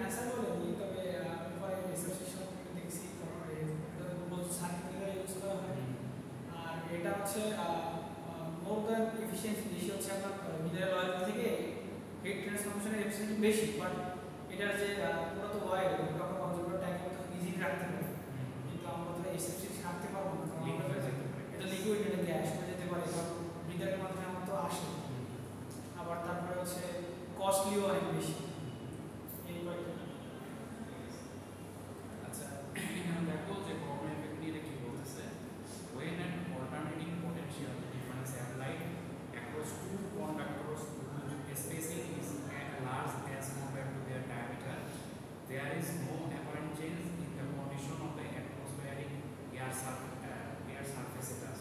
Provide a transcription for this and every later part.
Answer বলেনি, তবে আমি পরে রিসার্চ দেখছি সার্কিট ইউজ করা হয়। আর এটা হচ্ছে মোর দ্যান এফিসিয়েন্সি বেশি হচ্ছে আপনার মিনারেল অয়েল থেকে হিট ট্রান্সফরমেশনের এফিসিয়েন্সি বেশি, বাট এটার যে পুরো তো অয়েল ওটা কনজিউমার ট্যাঙ্কে মতো ইজিলি রাখতে পারে, কিন্তু আমরা তো এসএফসি রাখতে পারবো না, কারণ এটা লিকুইড, এটা গ্যাস হয়ে যেতে পারে, কারণ ব্রিদারের মাধ্যমে আমার তো আসে। আবার তারপরে হচ্ছে কস্টলিও অনেক বেশি। এই কয়েকটা আচ্ছা, এখানে দেখো যে করোনা ইফেক্ট নিয়ে কি বলতেছে। When an alternating potential difference applied across two conductors whose spacing is as large as compared to their diameter, there is no apparent change in the condition of the atmospheric air surfaces.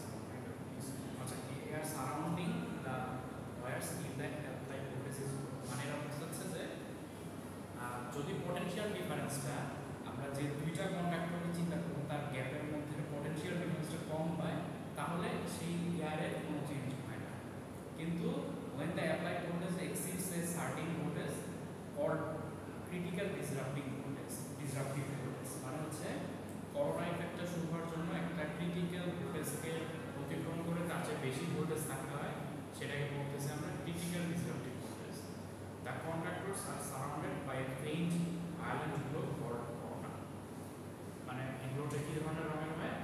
আচ্ছা, air surrounding the wires if the applied voltage is মানে এর অর্থ হচ্ছে যে যদি potential ডিফারেন্সটা আমরা যে দুইটা কন্ডাক্টরকে চিন্তা করব তার গ্যাপের মধ্যে পটেনশিয়াল ডিফারেন্সটা কম হয়, তাহলে সেই এয়ারের কোনো চেঞ্জ হয় না। কিন্তু when the applied voltage exceeds a certain voltage called critical disruptive voltage মানে হচ্ছে করোনা ইফেক্টটা শুরু হওয়ার জন্য একটা ক্রিটিক্যাল ভোল্টেজকে অতিক্রম করে তার চেয়ে বেশি ভোল্টেজ থাকতে হয়, সেটাকে বলতেছি আমরা critical disruptive voltage. The conductors are surrounded by a faint violet glow called corona. মানে এগুলোতে কি ধরনের রঙের হয়?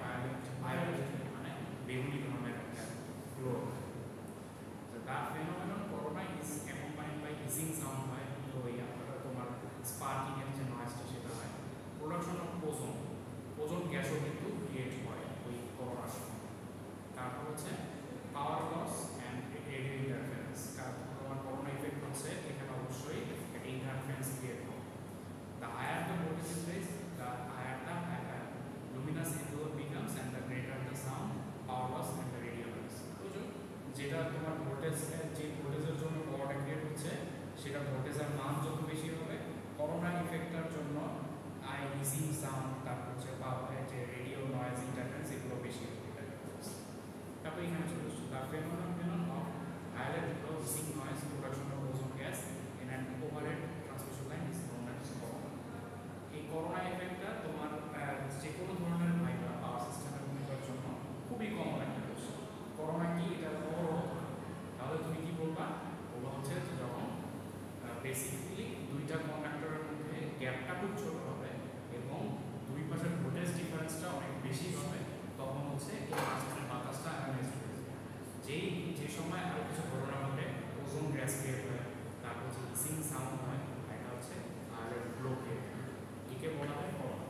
ভায়োলেট মানে বেগুনি রঙের একটা glow. So that phenomenon corona is accompanied by hissing sound হয়, ওই আপনারা তোমার স্পার্কিং এর যে নয়েজটা সেটা হয়। প্রোডাকশন অফ ওজোন গ্যাসও কিন্তু ক্রিয়েট হয় ওই করোনার সময়। তারপর হচ্ছে power loss and radio interference. কারণ তোমার করোনা ইফেক্ট হচ্ছে এখানে অবশ্যই একটা ইন্টারফারেন্স ক্রিয়েট হবে। The higher the voltage is raised, the higher the luminous envelope becomes and the greater the sound, power loss and the radio noise. বুঝছো? যেটা তোমার ভোল্টেজ, যে ভোল্টেজের জন্য পাওয়ারটা ক্রিয়েট হচ্ছে সেটা ভোল্টেজের মান যত বেশি হবে, করোনা ইফেক্টের জন্য হিসিং সাউন্ড, তারপর হচ্ছে পাওয়ার যে রেডিও নয়েজ ইন্টারফারেন্স এগুলো বেশি হবে। তারপর এখানে চলে আসছে the phenomenon of violet glow, hissing noise, production of ozone gas in an overhead transmission line is known as corona. এই করোনা ইফেক্টটা তোমার যে কোনো ধরনের ভাইবা পাওয়ার সিস্টেমের ভূমিকার জন্য খুবই কম একটা বিষয়। করোনা কি এটা অবরোধ, তাহলে তুমি কি বলবা? বলা হচ্ছে যে যখন বেসিক্যালি দুইটা কন্ডাক্টরের মধ্যে গ্যাপটা খুব ছোট হবে এবং দুই পাশের ভোল্টেজ ডিফারেন্সটা অনেক বেশি হবে, তখন হচ্ছে এই মাঝখানে বাতাসটা আয়োনাইজড হয়ে যাবে। যে সময় আরও কিছু ঘটনা ঘটে, ওজোন গ্যাস ক্রিয়েট হয়, তারপর হচ্ছে হিসিং সাউন্ড হয়, এটা হচ্ছে আর গ্লো ক্রিয়েট হয়, একে বলা হয় করোনা।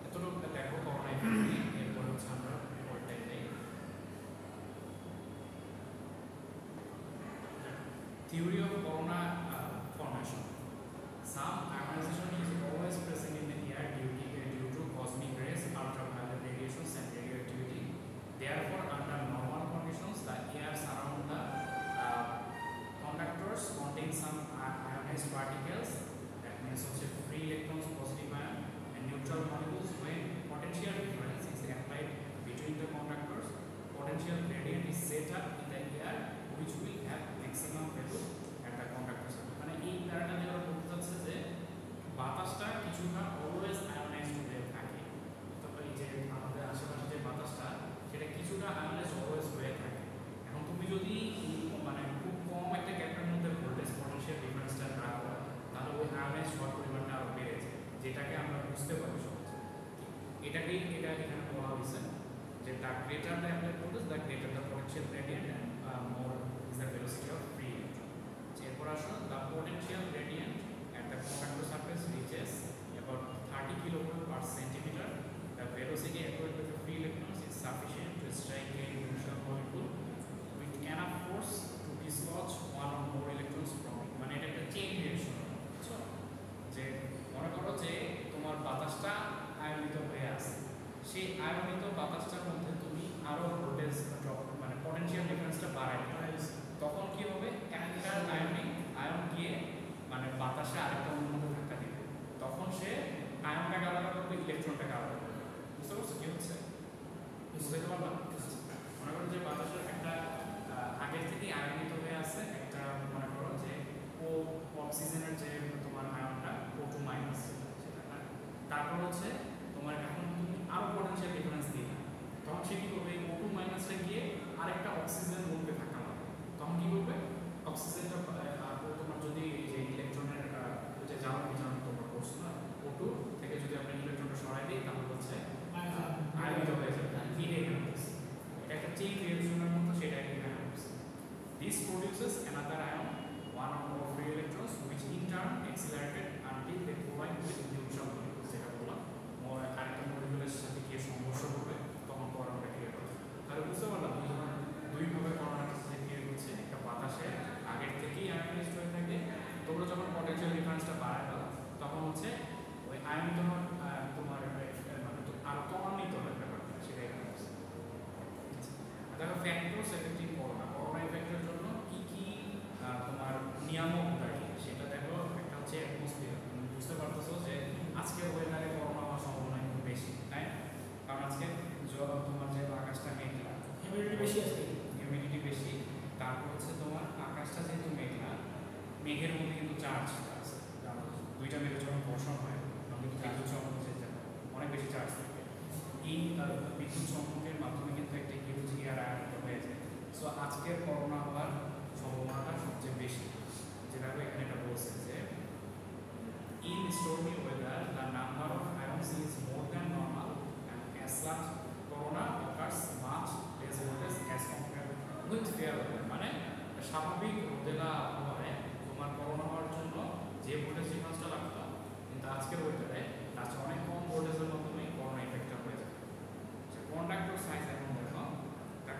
এতটুকু দেখো করোনা ইফেক্ট নিয়ে। এরপর হচ্ছে আমরা পরেরটাই যাই। Theory of corona formation. Some ionization is always present in the air due to cosmic rays, ultraviolet radiations and radioactivity. Therefore, under normal conditions, the air around the conductors contain some ionized particles, that means also free electrons, positive ion and neutral molecules. When potential difference is applied between the conductors, potential gradient is set up in the air which will have maximum value at the conductor surface. মানে এই প্যারাটা যেটা বলতে চাচ্ছে যে বাতাসটা কিছুটা always ionised হয়ে থাকে, তারপরে এই যে আমাদের আশেপাশে যে বাতাসটা সেটা কিছুটা আয়োনাইজড অলওয়েজ হয়ে থাকে। এখন তুমি যদি মানে খুব কম একটা গ্যাপের মধ্যে ভোল্টেজ পটেনশিয়াল ডিফারেন্সটা রাখো, তাহলে ওই আয়োনাইজ হওয়ার পরিমাণটা আরও বেড়ে যায়, যেটাকে আমরা বুঝতে পারি সহজে। এটা এখানে বলা হয়েছে যে the greater the applied voltage, the greater the potential gradient and more is the velocity of free electron. এরপর আসুন, the potential gradient at the conductor surface reaches about 30 kilovolt per centimeter. The velocity acquired by the free electrons is sufficient to strike a neutral molecule with enough force to dislodge one or more electrons from it. মানে এটা একটা chain reaction, বুঝছো? যে মনে করো যে তোমার বাতাসটা আয়নিত হয়ে আছে, সেই আয়নিত বাতাসটার মধ্যে তুমি আরো ভোল্টেজ ড্রপ মানে পটেনশিয়াল ডিফারেন্সটা বাড়াই, তখন কি হবে? একটা আয়ন অক্সিজেনের যে তোমার আয়নটা O2 মাইনাস সেটা না, তারপর হচ্ছে তোমার এখন তুমি আরো পটেনশিয়াল ডিফারেন্স দিলে তখন সে কি করবে O2 মাইনাসটা গিয়ে আরেকটা অক্সিজেন বলবে ধাক্কা মারবে, তখন কি করবে অক্সিজেনটা তোমার যদি এই যে ইলেকট্রনের যে জ্বালানি বিজারণ তোমরা করছো না O2 থেকে যদি আমরা ইলেকট্রনটা সরাই দিই তাহলে হচ্ছে আয়নিত হয়ে যাবে, ফিরে গেছে। এটা একটা চেইন রিঅ্যাকশনের মতো, সেটা এখানে হচ্ছে। This produces another ion, one or more free electrons, which in turn accelerated until they collide with neutral molecules. যেটা বললাম আরেকটা মলিকিউলের সাথে গিয়ে সংঘর্ষ করবে, তখন করোনাটা ক্রিয়েট হবে। তাহলে বুঝতে পারলাম দুইভাবে করোনাটা ক্রিয়েট হচ্ছে, একটা বাতাসে আগের থেকেই আয়নাইজড হয়ে থাকে, তোমরা যখন পটেনশিয়াল ডিফারেন্সটা বাড়ায় দাও তখন হচ্ছে ওই আয়নিত তোমার আরো ত্বরান্বিত হয় ব্যাপারটা, সেটাই হচ্ছে। দেখো ফ্যাক্টরস এফেক্টিং করোনা, করোনা এফেক্টের জন্য কি কি তোমার নিয়ামক দাঁড়িয়ে সেটা দেখো। একটা হচ্ছে অ্যাটমসফিয়ার, তুমি বুঝতে পারতেছো যে আজকের ওয়েদারে করোনা হওয়ার সম্ভাবনা একটু বেশি, তাই না? কারণ আজকে তোমার যে আকাশটা মেঘলা, হিউমিডিটি বেশি আছে, হিউমিডিটি বেশি, তারপর হচ্ছে তোমার আকাশটা যেহেতু মেঘলা, মেঘের মধ্যে কিন্তু চার্জ আছে, দুইটা মেঘে যখন ঘর্ষণ হয় তখন কিন্তু বিদ্যুৎ চমক অনেক বেশি চার্জ থাকে। এই বিদ্যুৎ চমকের মাধ্যমে কিন্তু একটা হিউজ এয়ার আয়নিত হয়ে যায়। সো আজকের করোনা হওয়ার সম্ভাবনাটা সবচেয়ে বেশি, যেভাবে এখানে এটা বলছে যে in stormy weather the number of ions is more than normal and as such corona occurs much less voltage as compared with fair weather। মানে স্বাভাবিক রোদেলা আবহাওয়ায় তোমার করোনা হওয়ার জন্য যে ভোল্টেজ ডিফারেন্সটা লাগতো, কিন্তু আজকের ওয়েদারে তার চেয়ে অনেক কম ভোল্টেজের মাধ্যমে করোনা ইফেক্টটা হয়ে যায়। Conductor size এখন দেখো, the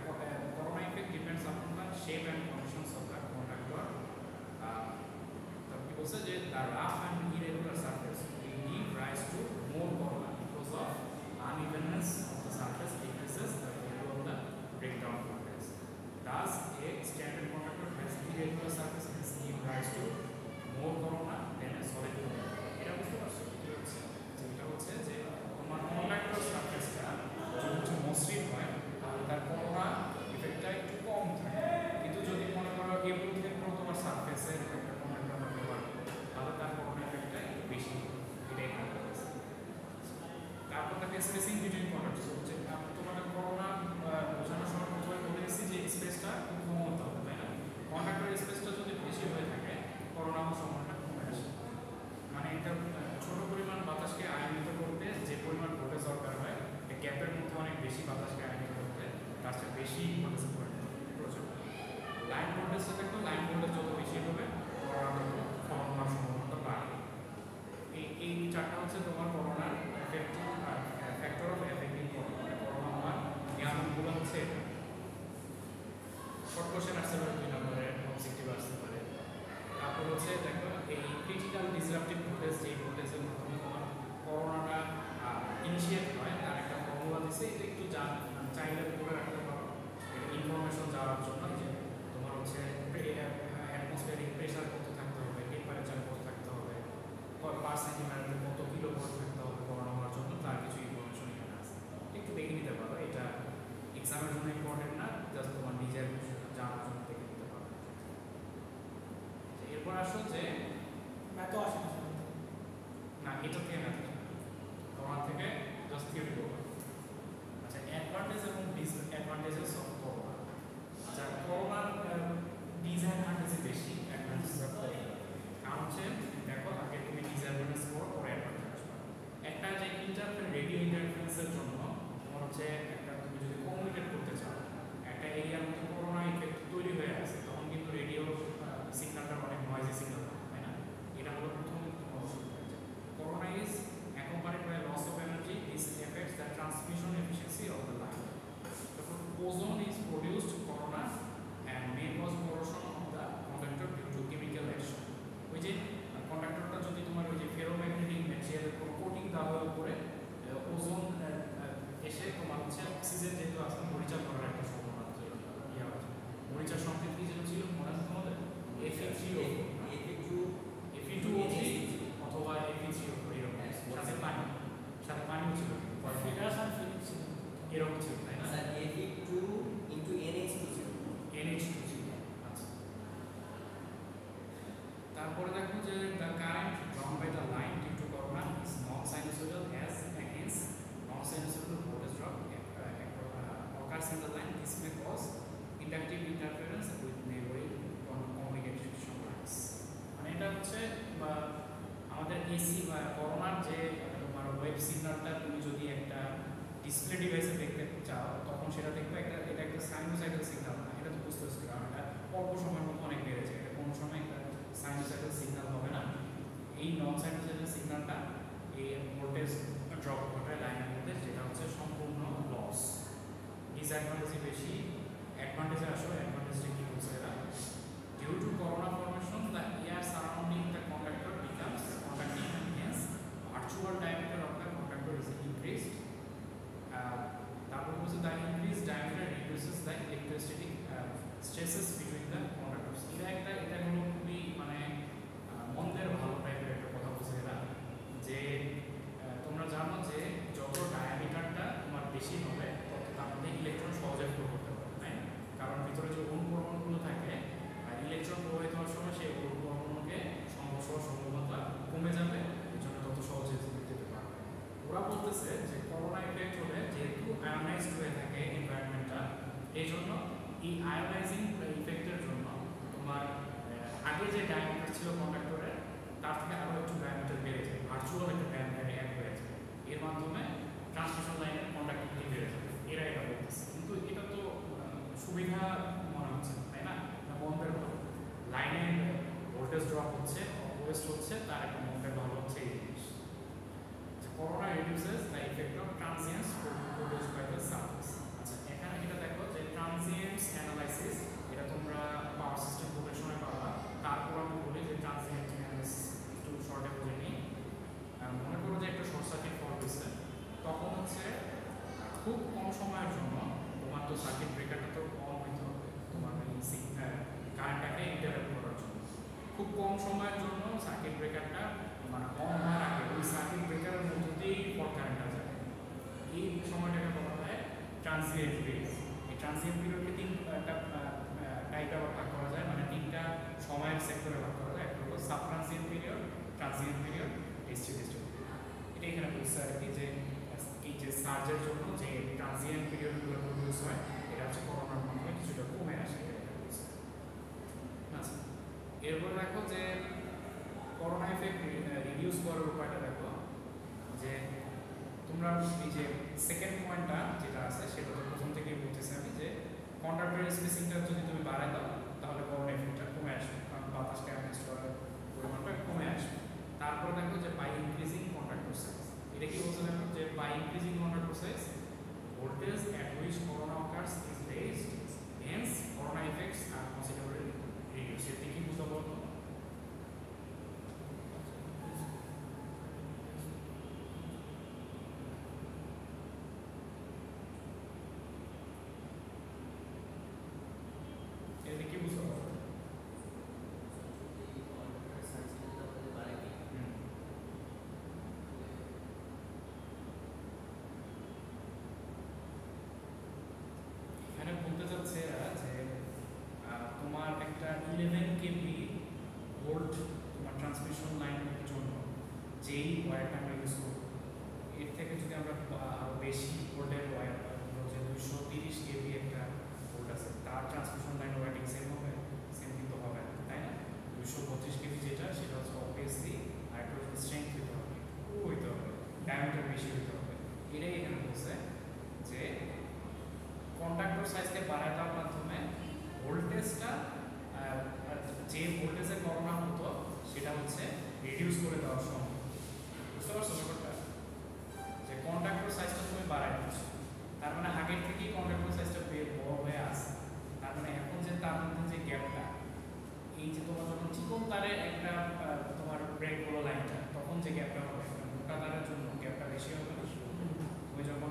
corona effect depends upon the shape and conditions of the conductor. কি বলছে যে the rough and irregular surface will give rise to more corona because of unevenness of the surface decreases the value of the breakdown voltage. Thus, a standard conductor has irregular surface and give rise to more corona than a solid conductor. এটা বুঝতে পারছো কি হচ্ছে? যেটা হচ্ছে যে তোমার conductor surface-টা যদি মসৃণ হয় তাহলে তার করোনা ইফেক্টটা একটু কম থাকে, কিন্তু যদি মনে করো এবল থেকে তোমার সারফেসের একটা কন্ডাক্টর ব্যবহার তাহলে তার করোনা ইফেক্টটা একটু বেশি, এটাই কারণ। তারপর থাকে স্পেসিং বিটুইন কন্ডাক্টরস, হচ্ছে তোমাদের করোনা বোঝানোর সময় প্রথমে বলে দিচ্ছি যে স্পেসটা খুব কম হতে হবে, তাই না? কন্ডাক্টরের স্পেসটা যদি বেশি হয়ে থাকে করোনা হওয়ার সম্ভাবনা কমে আসে। মানে একটা ছোট পরিমাণ বাতাসকে আয়নিত করতে যে পরিমাণ ভোল্টেজ দরকার হয়, গ্যাপের মধ্যে অনেক বেশি বাতাসকে আয়নিত করতে তার চেয়ে বেশি ভোল্টেজ প্রয়োজন। লাইন ভোল্টেজটা দেখো, লাইন ভোল্টেজ যত বেশি হবে করোনা তত ফলন হওয়ার সম্ভাবনাটা বাড়বে। এই চারটা হচ্ছে তোমার করোনার factor of affecting corona, corona হওয়ার নিয়ামকগুলো হচ্ছে এটা। শর্ট কোশ্চেন আসতে পারে, 2 নম্বরের অবজেক্টিভ আসতে পারে। তারপর হচ্ছে দেখো এই ক্রিটিক্যাল ডিসরাপটিভ ভোল্টেজ, যে ভোল্টেজের মাধ্যমে তোমার করোনাটা ইনিশিয়েট হয় তার একটা ফর্মুলা দিচ্ছে, এটা একটু চাইলে করে রাখতে পারো ইনফরমেশন যাওয়ার জন্য, যে তোমার হচ্ছে অ্যাটমসফিয়ারিক প্রেশার কত থাকতে হবে, টেম্পারেচার কত থাকতে হবে, পার সেন্টিমিটারে কত কিলো ভোল্ট থাকতে হবে করোনা হওয়ার জন্য, তার কিছু ইনফরমেশন এখানে আছে, একটু দেখে নিতে পারো। এটা এক্সামের জন্য ইম্পর্টেন্ট না, জাস্ট তোমার নিজের জানার জন্য দেখে নিতে পারো। এরপর আসো যে ম্যাথও আসে না, এটা থেকে ম্যাথ করোনা থেকে জাস্ট থিওরি করবো। আচ্ছা, অ্যাডভান্টেজ এবং ডিসঅ্যাডভান্টেজেস অফ করোনা। আচ্ছা, করোনার ডিসঅ্যাডভান্টেজ বেশি, অ্যাডভান্টেজ কারণ হচ্ছে দেখো আগে তুমি ডিসঅ্যাডভান্টেজ করো, পরে অ্যাডভান্টেজ আসবে। একটা যে রেডিও ইন্টারফারেন্সের জন্য তোমার হচ্ছে একটা তুমি যদি কমিউনিকেট করতে চাও, একটা এরিয়ার মধ্যে করোনা ইফেক্ট তৈরি হয়ে আছে, তখন কিন্তু রেডিও সিগন্যালটা অনেক নয়েজি সিগন্যাল, তাই না? এটা হলো প্রথম অসুবিধা। Corona is accompanied by loss of energy. This affects the transmission efficiency of the line. Therefore, ozone is produced corona and may cause corrosion of the conductor due to chemical action. ওই যে কন্ডাক্টরটা যদি তোমার ওই যে ferromagnetic ম্যাটেরিয়ালের কোনো coating দেওয়া উপরে ozone এসে তোমার হচ্ছে অক্সিজেন যেহেতু আছে মরিচা করার একটা সম্ভাবনা ইয়ে আছে। মরিচার সংকেত কি যেন ছিল মনে আছে তোমাদের? Fe2O3 অথবা Fe3O4 এরকম, সাথে পানি, সাথে পানিও ছিল, এরকম ছিল, তাই না? NH2 ছিল। আচ্ছা, তারপরে দেখো যে হচ্ছে বা আমাদের এসি বা করোনার যে তোমার ওয়েব সিগন্যালটা তুমি যদি একটা ডিসপ্লে ডিভাইসে দেখতে চাও তখন সেটা দেখবে এটা একটা সাইনোসাইডাল সিগন্যাল না, এটা তো বুঝতে পারছি, কারণ এটা অল্প সময়ের মধ্যে অনেক বেড়ে যায়, এটা কোনো সময় একটা সাইনোসাইডাল সিগন্যাল হবে না। এই নন সাইনোসাইডাল সিগন্যালটা এই ভোল্টেজ ড্রপ ঘটায় লাইনের মধ্যে, যেটা হচ্ছে সম্পূর্ণ লস। ডিসঅ্যাডভান্টেজই বেশি, অ্যাডভান্টেজে আসো। অ্যাডভান্টেজটা কি বলছে এরা? Due to corona formation the air surrounding the conductor becomes conducting and hence virtual diameter of the conductor is increased. তারপর বলছে the increase diameter reduces the electricity stresses between the কন্ডাক্টরস। এটা হলো খুবই মানে মন্দের ভালো টাইপের একটা কথা বলছে এরা, যে তোমরা জানো যে যত ডায়ামিটারটা তোমার বেশি হবে তত তার মধ্যে ইলেকট্রন সহজে ফ্লো করতে পারবে, তাই না? কারণ ভিতরে যে অণু পরমাণুগুলো থাকে ইলেকট্রন প্রবাহিত হওয়ার সময় সেই অণু পরমাণুকে সংঘর্ষ হওয়ার সম্ভাবনা কমে যাবে, এর জন্য তত সহজে যেতে পারবে। ওরা বলতেছে যে করোনা ইফেক্ট হলে যেহেতু আয়োনাইজড হয়ে থাকে এনভায়রনমেন্টটা, এই জন্য এই আয়োনাইজিং ইফেক্টের জন্য তোমার আগে যে ডায়ামিটার ছিল কন্ডাক্টরের তার থেকে আরও একটু ডায়ামিটার বেড়ে যায়, ভার্চুয়াল একটা ডায়ামিটার অ্যাড হয়ে যায়, এর মাধ্যমে ট্রান্সমিশন লাইনের কন্ডাক্টিভিটি বেড়ে যাবে, এরা এটা বলতেছে। কিন্তু এটা তো সুবিধা মনে হচ্ছে, তাই না? মন্দের ভালো, লাইনের ভোল্টেজ ড্রপ হচ্ছে, ওয়েস্ট হচ্ছে, তার একটা মন্দের ভালো হচ্ছে এই জিনিস। Corona reduces the effect of transients produced by the surface. আচ্ছা, এখানে এটা দেখো যে ট্রানজিয়েন্টস অ্যানালাইসিস, এটা তোমরা পাওয়ার সিস্টেম পড়ার সময় পাবা। তারপর আমি বলি যে ট্রানজিয়েন্ট অ্যানালাইসিস একটু শর্টে বলে নিই। মনে করো যে একটা শর্ট সার্কিট ফল্ট হয়েছে, তখন হচ্ছে খুব কম সময়ের জন্য তোমার তো সার্কিট ব্রেকারটা তো অন হইতে হবে, তোমার কারেন্টটাকে ইন্টারাপ্ট করার জন্য। খুব কম সময়ের জন্য সার্কিট ব্রেকারটা মানে অন হওয়ার আগে ওই সার্কিট ব্রেকারের মধ্য দিয়েই ফল্ট কারেন্টটা যায়, এই সময়টাকে বলা হয় ট্রানজিয়েন্ট পিরিয়ড। এই ট্রানজিয়েন্ট পিরিয়ডকে তিনটা টাইপে ভাগ করা যায়, মানে তিনটা সময়ের সেক্টরে ভাগ করা যায়। একটা হলো sub transient period, transient period, distributed period. এটা এখানে বলছে আর কি যে এই যে সার্জের জন্য যে ট্রানজিয়েন্ট পিরিয়ডগুলো প্রডিউস হয়, এটা হচ্ছে করোনার মাধ্যমে কিছুটা কমে আসে, এটা বলছে। আচ্ছা, এরপর দেখো যে করোনা ইফেক্ট রিডিউস করার উপায়টা দেখো, যে তোমরা এই যে সেকেন্ড পয়েন্টটা যেটা আছে সেটা তো প্রথম থেকেই বলতেছি আমি, যে কন্ডাক্টর স্পেসিংটা যদি তুমি বাড়ায় দাও তাহলে করোনা ইফেক্টটা কমে আসবে, কারণ বাতাসটা অ্যাডজাস্ট করার পরিমাণটা কমে আসবে। তারপর দেখো যে বাই ইনক্রিজিং কন্ডাক্টর সাইজ, এটা কি বলছে দেখো যে by increasing conductor size voltage at which corona occurs is raised, hence corona effects are considerably reduce. এতে কি বুঝতে বলতো? এতে কি বুঝতে পারো? এখানে বলতে চাচ্ছে এরা যে তোমার একটা 11 কেভি ভোল্ট তোমার ট্রান্সমিশন লাইনের জন্য যেই ওয়্যারটা আমরা ইউজ করব, এর থেকে যদি আমরা আরও বেশি ভোল্টের ওয়্যার, যে 230 কেভি একটা ভোল্ট আছে, তার ট্রান্সমিশন লাইন ওয়্যারিং সেম হবে? সেম কিন্তু হবে না, তাই না? 232 কেভি যেটা, সেটা হচ্ছে অবভিয়াসলি আরেকটু স্ট্রেংথ হতে হবে, হইতে হবে, ডায়ামিটার বেশি হতে হবে। এটাই এখানে বলছে যে কন্ডাক্টর সাইজকে বাড়ায় দেওয়ার মাধ্যমে ভোল্টেজটা যে ভোল্টেজে করোনা হতো সেটা হচ্ছে রিডিউস করে দেওয়া সম্ভব। বুঝতে পারছো ব্যাপারটা? যে কন্ডাক্টর সাইজটা তুমি বাড়ায় দিচ্ছ, তার মানে আগের থেকেই কন্ডাক্টর সাইজটা বড় হয়ে আসে, তার মানে এখন যে তার মধ্যে যে গ্যাপটা, এই যে তোমার যখন চিকন তারের একটা তোমার ব্রেক হলো লাইনটা, তখন যে গ্যাপটা হবে, মোটা তারের জন্য গ্যাপটা বেশি হবে না। তুমি যখন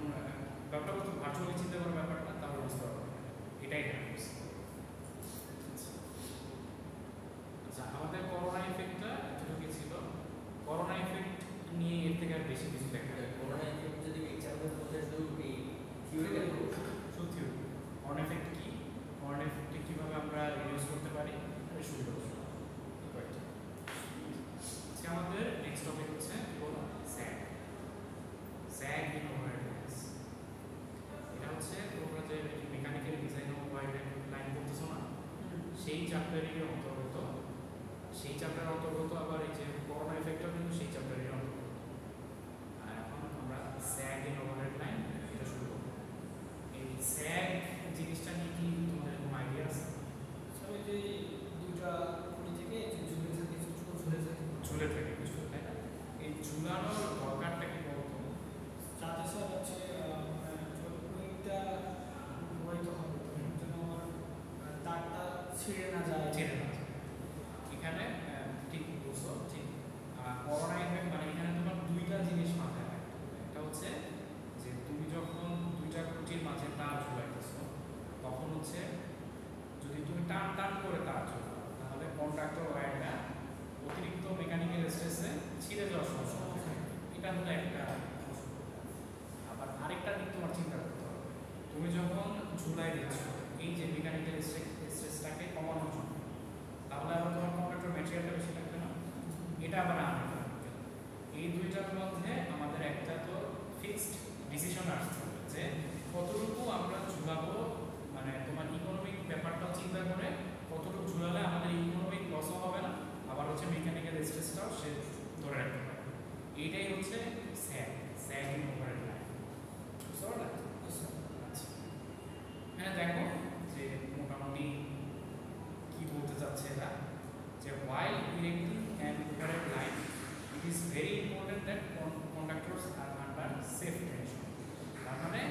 ব্যাপারটা বলতো ভার্চুয়ালি চিন্তা করার ব্যাপারটা, তাহলে বুঝতে পারবে এটাই হ্যাপেন্স। আচ্ছা, আমাদের করোনা ইফেক্টটা এতটুকু ছিল। করোনা ইফেক্ট নিয়ে এর থেকে আর বেশি কিছু দেখা যায়। করোনা ইফেক্ট যদি এক্সাম্পল বলতে শুধু এই থিওরিক্যাল সত্যি করোনা ইফেক্ট কি, করোনা ইফেক্টে কীভাবে আমরা রিডিউস করতে পারি, এটা শুরু করবো। আজকে আমাদের নেক্সট টপিক হচ্ছে কি বলো, স্যাগ। স্যাগ ইন ওভারহেড। এটা হচ্ছে তোমরা যে mechanical design of overhead line করতেছো না, সেই চ্যাপ্টারেরই অন্তর্গত। সেই চ্যাপ্টারের অন্তর্গত আবার এটা আবার আনমেকানিক্যাল। এই দুইটার মধ্যে আমাদের একটা তো ফিক্সড ডিসিশন আসতে হবে যে কতটুকু আমরা ঝুলাবো, মানে তোমার ইকোনমিক ব্যাপারটাও চিন্তা করে কতটুকু ঝুলালে আমাদের ইকোনমিক লসও হবে না, আবার হচ্ছে মেকানিক্যাল স্ট্রেসটাও সে ধরে রাখতে পারে। এইটাই হচ্ছে স্যাগ ইন ওভারহেড লাইন। বুঝতে পারলে? আচ্ছা, এখানে দেখো যে মোটামুটি কি বলতে চাচ্ছে এরা, যে while erecting an overhead line it is very important that conductors are under safe tension। তার মানে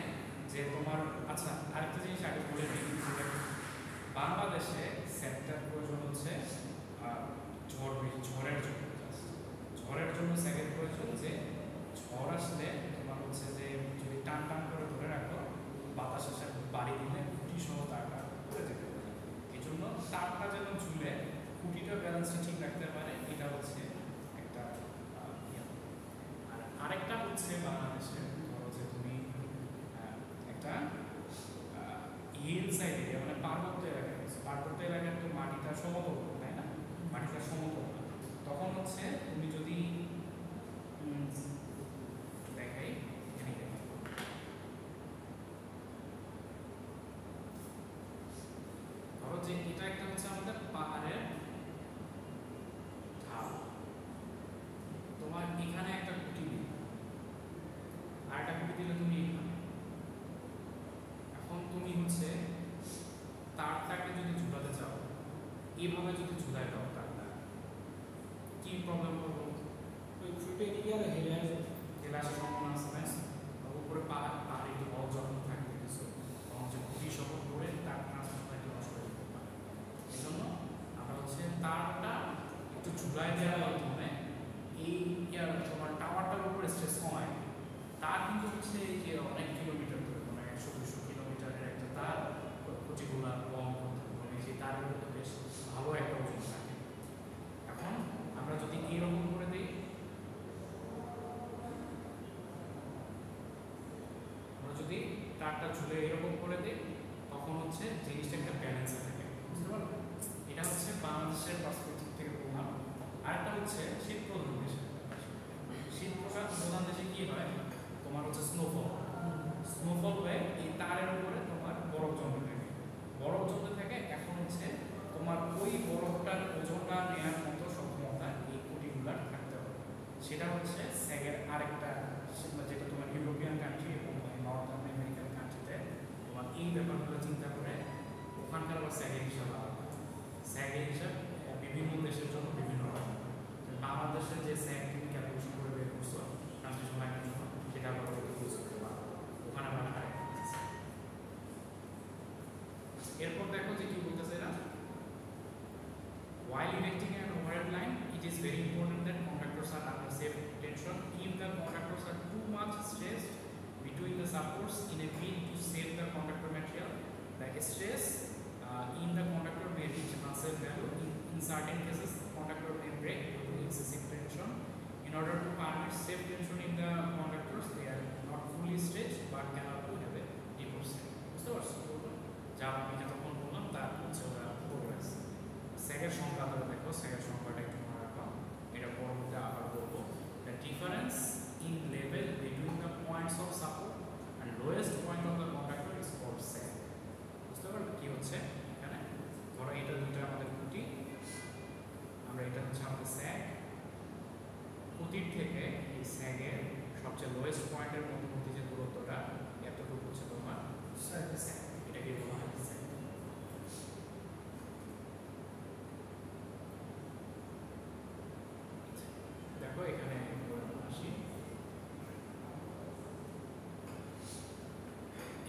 যে তোমার, আচ্ছা আরেকটা জিনিস আগে বলে নিই, বাংলাদেশে স্যাগটার প্রয়োজন হচ্ছে ঝড়ের জন্য স্যাগের প্রয়োজন, যে ঝড় আসলে তোমার হচ্ছে যে যদি টান টান করে ধরে রাখো, বাতাস আসে বাড়ি দিলে খুঁটি সহ তারটা পড়ে যেতে পারে। এই জন্য তারটা যেন ঝুলে খুঁটিটা ব্যালেন্সটা ঠিক রাখতে পারে, এটা হচ্ছে একটা আর আরেকটা হচ্ছে বাংলাদেশে ধরো যে তুমি একটা হিল সাইড এরিয়া, মানে পার্বত্য এলাকায় তো মাটিটা সমতল, তাই না? মাটিটা সমতল, তখন হচ্ছে তুমি যদি দেখাই ধরো যে এটা একটা হচ্ছে আমাদের পাহাড়ের ঢাল, তোমার এখানে একটা খুঁটি দিল আর একটা খুঁটি দিলে তুমি এখানে, এখন তুমি হচ্ছে তারটাকে যদি ঝুলাতে চাও, এইভাবে যদি ঝুলাই দাও তারটা, কি প্রবলেম হবে? ওই খুঁটে দিকে আর হেলে আসবে, হেলে আসার সম্ভাবনা আছে, তাই না? উপরে পাহাড়ে একটু বল যখন থাকবে কিছু, তখন হচ্ছে খুঁটি সহ পড়ে তার ট্রান্সফারটা একটু নষ্ট হয়ে যেতে পারে। এই জন্য আমরা হচ্ছে তারটা একটু ঝুলাই দেওয়ার মাধ্যমে এই তোমার টাওয়ারটার উপরে স্ট্রেস কমায়। তার কিন্তু হচ্ছে এই যে অনেক কিলোমিটার ধরে, মানে 100-200 কিলোমিটারের একটা তার প্রতিগুলা লং করতে পারে, সেই তারের মধ্যে বেশ ভালো একটা ওজন থাকে। এখন আমরা যদি এইরকম করে দিই, আমরা যদি তারটা ঝুলে এরকম করে দিই, তখন হচ্ছে জিনিসটা একটা ব্যালেন্সে থাকে। বুঝতে পারলে? এটা হচ্ছে বাংলাদেশের পার্সপেক্টিভ থেকে বললাম। আরেকটা হচ্ছে শীত প্রধান দেশে, শীত প্রধান দেশে কি হয়, তোমার হচ্ছে স্নোফল হয়ে এই তারের উপরে তোমার বরফ জমতে থাকে, এখন হচ্ছে তোমার ওই বরফটার ওজনটা নেওয়ার মতো সক্ষমতা এই খুঁটিগুলার থাকতে হবে। সেটা হচ্ছে স্যাগের আরেকটা, যেটা তোমার ইউরোপিয়ান কান্ট্রি এবং নর্থ আমেরিকান কান্ট্রিতে তোমার এই ব্যাপারগুলো চিন্তা করে ওখানকার আবার স্যাগের হিসাব আলাদা। স্যাগের হিসাব বিভিন্ন দেশের জন্য বিভিন্ন রকম। বাংলাদেশের যে স্যাগ তুমি ক্যালকুলেশন করে বের করছো ট্রান্সমিশন লাইনের জন্য, সেটা আবার ইউজ করতে পারো, ওখানে আবার আরেকটা। এরপর দেখো যে কি বলতেছে এরা, while erecting an overhead line it is very important that conductors are under safe tension. If the conductors are too much stressed between the supports in a bid to save the conductor material, the stress in the conductor may reach unsafe value. In certain cases the conductor may break due to excessive tension. In order to permit safe tension in the conductors, they are not fully stretched but can also have a deeper set. বুঝতে পারছো? যা আমি যতক্ষণ বললাম তার হচ্ছে ওরা progress. স্যাগের সংখ্যাটা দেখো, স্যাগের সংখ্যাটা একটু মনে রাখো, এটা পরবর্তীতে আবার বলবো। The difference in level between the points of support and lowest point of the conductor is called sag. বুঝতে পারলে কি হচ্ছে এখানে? ধরো এটা দুটো আমাদের খুঁটি, আমরা এটা হচ্ছে আমাদের স্যাগ, খুঁটির থেকে এই স্যাগের সবচেয়ে লোয়েস্ট পয়েন্টের মধ্যবর্তী যে দূরত্বটা, এতটুকু হচ্ছে তোমার স্যাগ। এটাকে বলা হয় স্যাগ। দেখো এখানে আসি,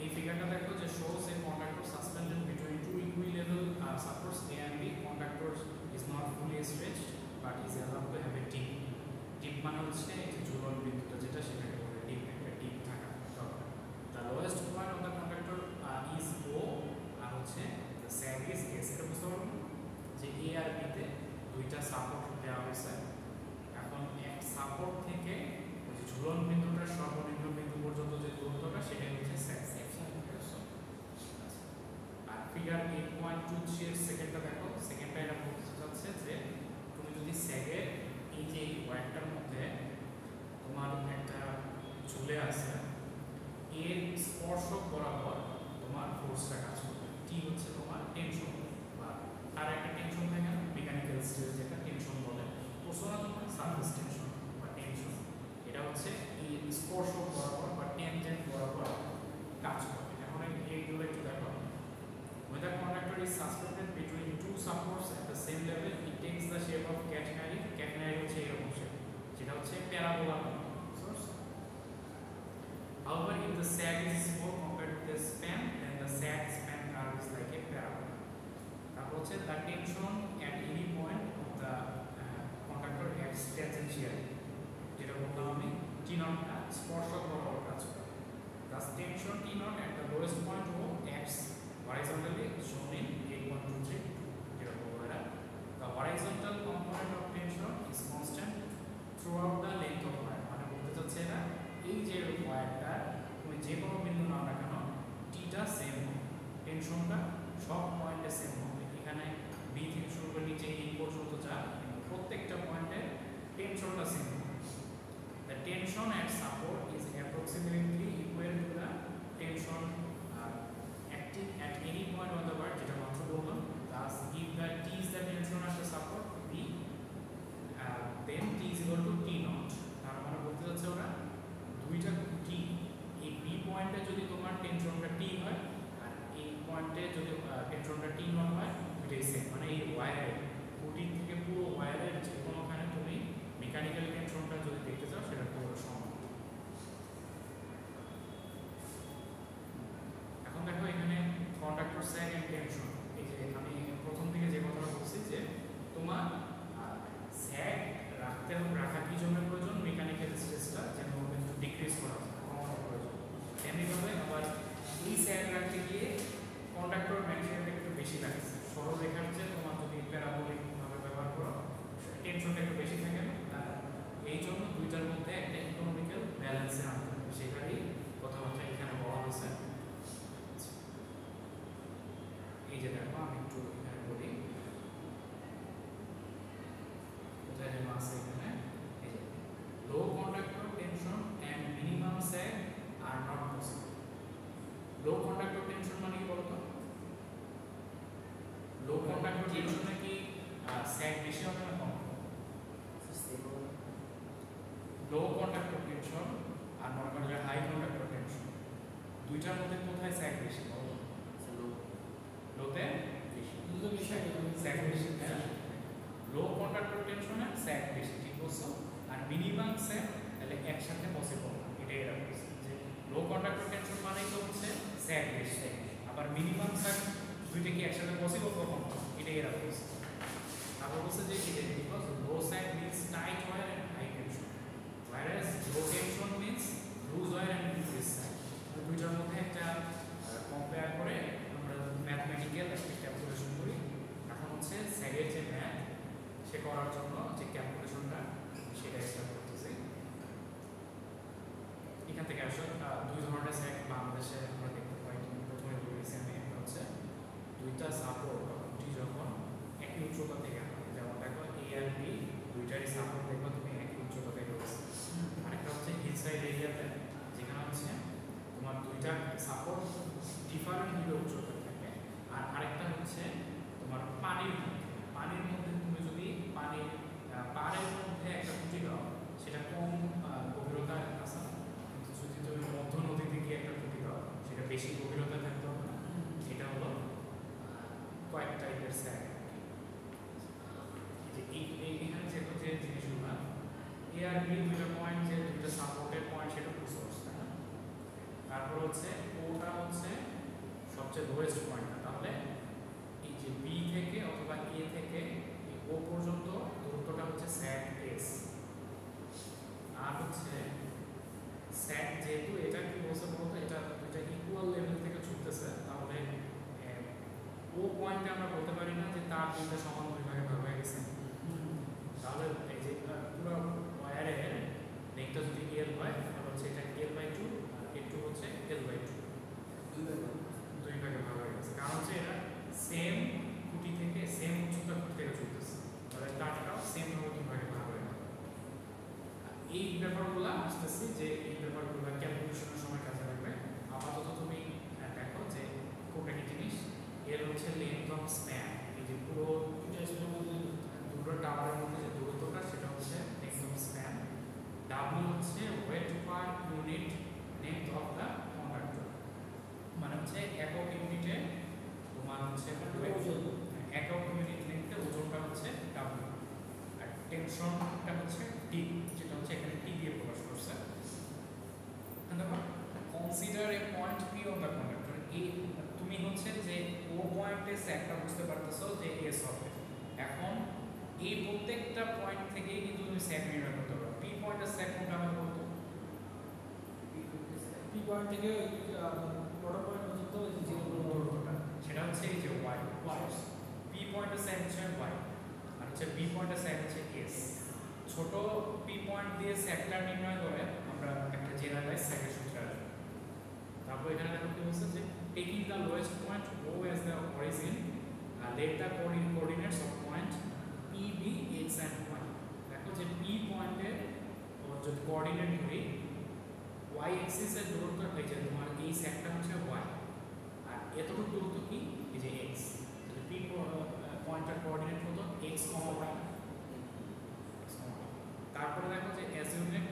এই ফিগারটা দেখো যে shows a conductor suspended between two equilevel supports A and B. Conductor is not fully stretched but is allowed to have a dip. Dip মানে হচ্ছে এই যে ঝুলন বিন্দুটা যেটা, সেটাকে বলে dip, একটা dip থাকা। The lowest point of the conductor is surface tension বা টেনশন, এটা হচ্ছে এই স্পর্শক বরাবর বা ট্যানজেন্ট বরাবর কাজ করে। এখন এইগুলো একটু দেখো। When the conductor is suspended between two supports at the same level, it takes the shape of catenary. Catenary হচ্ছে এরকম shape, যেটা হচ্ছে parabola source. However, if the sag is small compared to the span, then the sag-span curve is like a parabola. তারপর হচ্ছে the tension at any point of the conductor acts tangentially, যেটা বললাম আমি T0 টা স্পর্শক বরাবর কাজ করে। Thus, tension T0 at the lowest point O acts horizontally, shown in 8.23. যেটা বলবো এরা, the horizontal component of tension is constant throughout the length of wire. মানে বলতে চাচ্ছে এরা এই যে ওয়্যারটা তুমি যে কোনো বিন্দু নাও না কেন টিটা সেম হবে, টেনশনটা সব পয়েন্টে সেম হবে। এখানে বি থেকে শুরু করে নিচে এই পর্যন্ত যা প্রত্যেকটা পয়েন্টে টেনশনটা সেম হবে। The tension at support is approximately equal to the tension acting at any point on the wire, যেটা মাত্র বললাম। Thus, if the T is the tension at the support B, then T is equal to T0. তার মানে বলতে যাচ্ছে ওরা দুইটা টি, এই বি পয়েন্টে যদি তোমার টেনশনটা টি হয় আর এই পয়েন্টে যদি টেনশনটা টি নট হয়, দুইটাই সেম। মানে এই ওয়্যারের খুঁটি থেকে পুরো ওয়্যারের যে কোনোখানে তুমি মেকানিক্যাল টেনশনটা যদি দেখতে চাও সেটা পুরো সমান। এখন দেখো এখানে কন্ডাক্টর স্যাগ এন্ড টেনশন, এই যে আমি প্রথম দিকে যে কথাটা বলছি যে তোমার স্যাগ রাখা কি জন্য প্রয়োজন, মেকানিক্যাল স্ট্রেসটা যেন একটু ডিক্রিজ করা কমানো প্রয়োজন। এমনিভাবে আবার এই স্যাগ রাখতে গিয়ে কন্ডাক্টর ম্যাটেরিয়ালটা একটু বেশি লাগে, সরল রেখার চেয়ে তোমার যদি প্যারাবোলিক ভাবে ব্যবহার করো টেনশনটা একটু বেশি থাকে না, এই জন্য দুইটার মধ্যে একটা ইকোনমিক্যাল ব্যালেন্সে আনতে হবে, সেটারই কথাবার্তা এখানে বলা হয়েছে। এই যে দেখো আমি একটু এখানে বলি, কোথায় যেন আছে এখানে, এই যে low conductor tension and minimum sag are not possible. Low conductor tension মানে কি বলতো? লো কন্ডাক্টর টেনশনে কি স্যাগ বেশি হবে না কম? লো কন্ডাক্টর টেনশন আর মনে করো যে হাই কন্ডাক্টর টেনশন, দুইটার মধ্যে কোথায় স্যাগ বেশি বলো? লোতে স্যাগ বেশি। লো কন্ডাক্টর টেনশনে স্যাগ বেশি, ঠিক বলছো। আর মিনিমাম স্যাগ তাহলে একসাথে পসিবল না, এটাই এরা বলছে যে লো কন্ডাক্টর টেনশন মানেই তো হচ্ছে স্যাগ বেশি, আবার মিনিমাম স্যাগ দুইটা কি একসাথে পসিবল কখন, এটাই এরা বলছে। তারপর বলছে যে এটা because low sag means tight wire and high tension, whereas low tension means loose wire and increased sag. দুইটার মধ্যে একটা কম্পেয়ার করে আমরা ম্যাথমেটিক্যাল একটা ক্যালকুলেশন করি। এখন হচ্ছে স্যাগের যে ম্যাথ সে করার জন্য যে ক্যালকুলেশনটা সেটা স্টার্ট করতেছি। এখান থেকে আসলে দুই ধরনের স্যাগ বাংলাদেশে আমরা দেখতে পাই। প্রথমে বলেছি আমি, একটা হচ্ছে দুইটা সাপোর্ট বা খুঁটি যখন একই উচ্চতা থেকে হয়, যেমন দেখো এ আর বি দুইটারই সাপোর্ট দেখো তুমি একই উচ্চতা থেকে রয়েছে। আরেকটা হচ্ছে হিল সাইড এরিয়াতে, যেখানে হচ্ছে তোমার দুইটা সাপোর্ট ডিফারেন্ট দিকে উচ্চতা থাকে। আর আরেকটা হচ্ছে তোমার পানির মধ্যে তুমি যদি পানির পাড়ের মধ্যে একটা খুঁটি দাও সেটা কম গভীরতা আছে না, কিন্তু যদি তুমি মধ্য নদী থেকে একটা খুঁটি দাও সেটা বেশি গভীরতা থাকতে হবে না। এটা হলো কয়েক টাইপের স্যাগ। এখানে যেহেতু যে জিনিসগুলো এ আর বি দুইটা পয়েন্ট, যে দুইটা সাপোর্টের পয়েন্ট সেটা টু সোর্স, তাই না? তারপর হচ্ছে ওটা হচ্ছে সবচেয়ে লোয়েস্ট পয়েন্ট, তাহলে এই যে বি থেকে অথবা এ থেকে ও পর্যন্ত দূরত্বটা হচ্ছে স্যাগ এস। আর হচ্ছে স্যাগ যেহেতু এটা কি বলছে বলতো, এটা দুইটা ইকুয়াল লেভেল থেকে ছুটতেছে, তাহলে ও পয়েন্টে আমরা বলতে পারি না যে তার দুইটা সমান দুই ভাগে ভাগ হয়ে গেছে। তাহলে এই যে পুরো ওয়্যারের লেংথটা যদি এল হয় তাহলে হচ্ছে এটা L/2 আর এ2 হচ্ছে L/2, দুই ভাগে ভাগ হয়ে গেছে। কারণ হচ্ছে এটা সেম খুঁটি থেকে সেম উচ্চতা খুঁটি থেকে চলতেছে, তাহলে তারটাও সেম ভাবে দুই ভাগে ভাগ হয়ে যাবে। এই ব্যাপারগুলো আসতেছি যে এই ব্যাপারগুলো ক্যালকুলেশনের সময় কাজে লাগবে। আপাতত তুমি দেখো যে কোনটা কি জিনিস। এর হচ্ছে লেন্থ অফ স্প্যান, এই যে পুরো দুটো টাওয়ারের মধ্যে যে দূরত্বটা সেটা হচ্ছে হচ্ছে wait per unit length of the conductor, মানে হচ্ছে একক ইউনিটে তোমার হচ্ছে ওজন। একক ইউনিট লেন্থে ওজনটা হচ্ছে ডাব্লিউ, আর টেনশনটা হচ্ছে টি, যেটা হচ্ছে এখানে টি দিয়ে প্রকাশ করছে। দেখো consider A point P on the conductor, এই তুমি হচ্ছে যে ও পয়েন্টে স্যাকটা বুঝতে পারতেছো যে এস হবে। এখন এই প্রত্যেকটা পয়েন্ট থেকে কিন্তু তুমি স্যাক নির্ণয় করতে পারো। পি পয়েন্টের স্যাক কোনটা আমরা বলতো? পি পয়েন্ট থেকে বড় পয়েন্ট পর্যন্ত যে দূরত্বটা সেটা হচ্ছে এই যে ওয়াই। পি পয়েন্টের স্যাক হচ্ছে ওয়াই, আর হচ্ছে বি পয়েন্টের স্যাক হচ্ছে এস। ছোট পি পয়েন্ট দিয়ে স্যাকটা নির্ণয় করে আমরা একটা জেনারেলাইজ স্যাকের সূত্র আসবে। তারপর এখানে দেখো কি বলছে যে taking the lowest point O as the origin, let the coordinates of point P be x and y। দেখো যে P পয়েন্টের যদি কোঅর্ডিনেট ধরি y অ্যাক্সিস এর দূরত্ব এই যে তোমার এই সেটটা হচ্ছে y, আর এতটুকু দূরত্ব কি এই যে x। তাহলে P পয়েন্টের কোঅর্ডিনেট হলো x, y। তারপরে দেখো যে assume that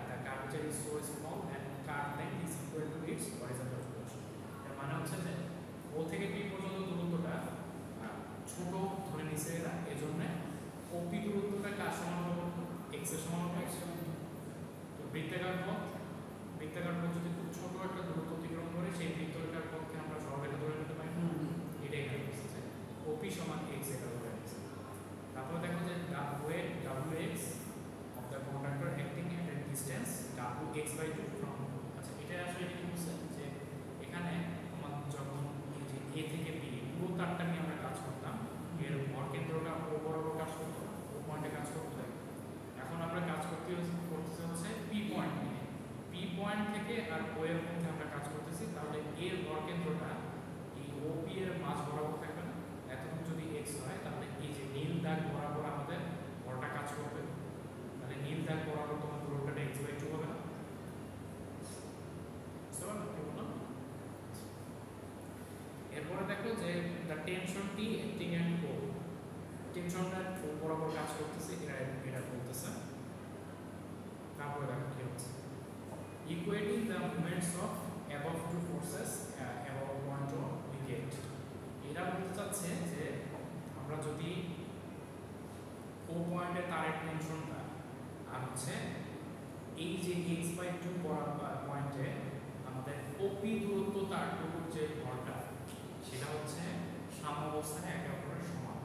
the curvature is so small and curve length is equal to its horizontal portion। এর মানে হচ্ছে যে ও থেকে P পর্যন্ত দূরত্বটা ছোট ধরে নিছে এরা, এজন্য ওপি দূরত্বটা কার সমান হবে? x এর সমান হবে। তো বৃত্তাকার পথ যদি খুব ছোট একটা দূরত্ব অতিক্রম করে সেই বৃত্তাকার পথকে আমরা সরলরেখা ধরে নিতে পারি। এটাই এখানে বলছে ওপি সমান x এটা ধরে নিছে। তারপর দেখো যে weight wx of the conductor acting at a distance wx/2 from, আচ্ছা এটা আসলে কি বলছে যে এখানে তোমার যখন এই যে a থেকে b পুরো তারটা নিয়ে আমরা কাজ করতাম, এর ভরকেন্দ্রটা ও বরাবর কাজ করতো, ও পয়েন্টে কাজ করতো। এখন আমরা কাজ করতে হচ্ছে পি পয়েন্ট নিয়ে, পি পয়েন্ট থেকে আর ও এর মধ্যে আমরা কাজ করতেছি। তাহলে এর ভরকেন্দ্রটা এই ও পি এর মাঝ বরাবর থাকবে না। এতটুকু যদি এক্স হয় তাহলে এই যে নীল দাগ বরাবর আমাদের ভরটা কাজ করবে। তাহলে নীল দাগ বরাবর তোমার দূরত্বটা x/2 হবে না? বুঝতে পারলে কি বললাম? এরপরে দেখো যে দ্য টেনশন টি অ্যাক্টিং এট ও, টেনশনটা ও বরাবর কাজ করতেছে, এটা বলতেছে। তারপরে দেখো কি হচ্ছে equating the movements of above two forces above point of wicket. এরা বলতে চাচ্ছে যে আমরা যদি ও পয়েন্টে তারের টেনশনটা আর হচ্ছে এই যে x/2 পয়েন্টে আমাদের ওপি দূরত্ব তারটুকুর যে ভরটা সেটা হচ্ছে সাম্যাবস্থানে একে অপরের সমান।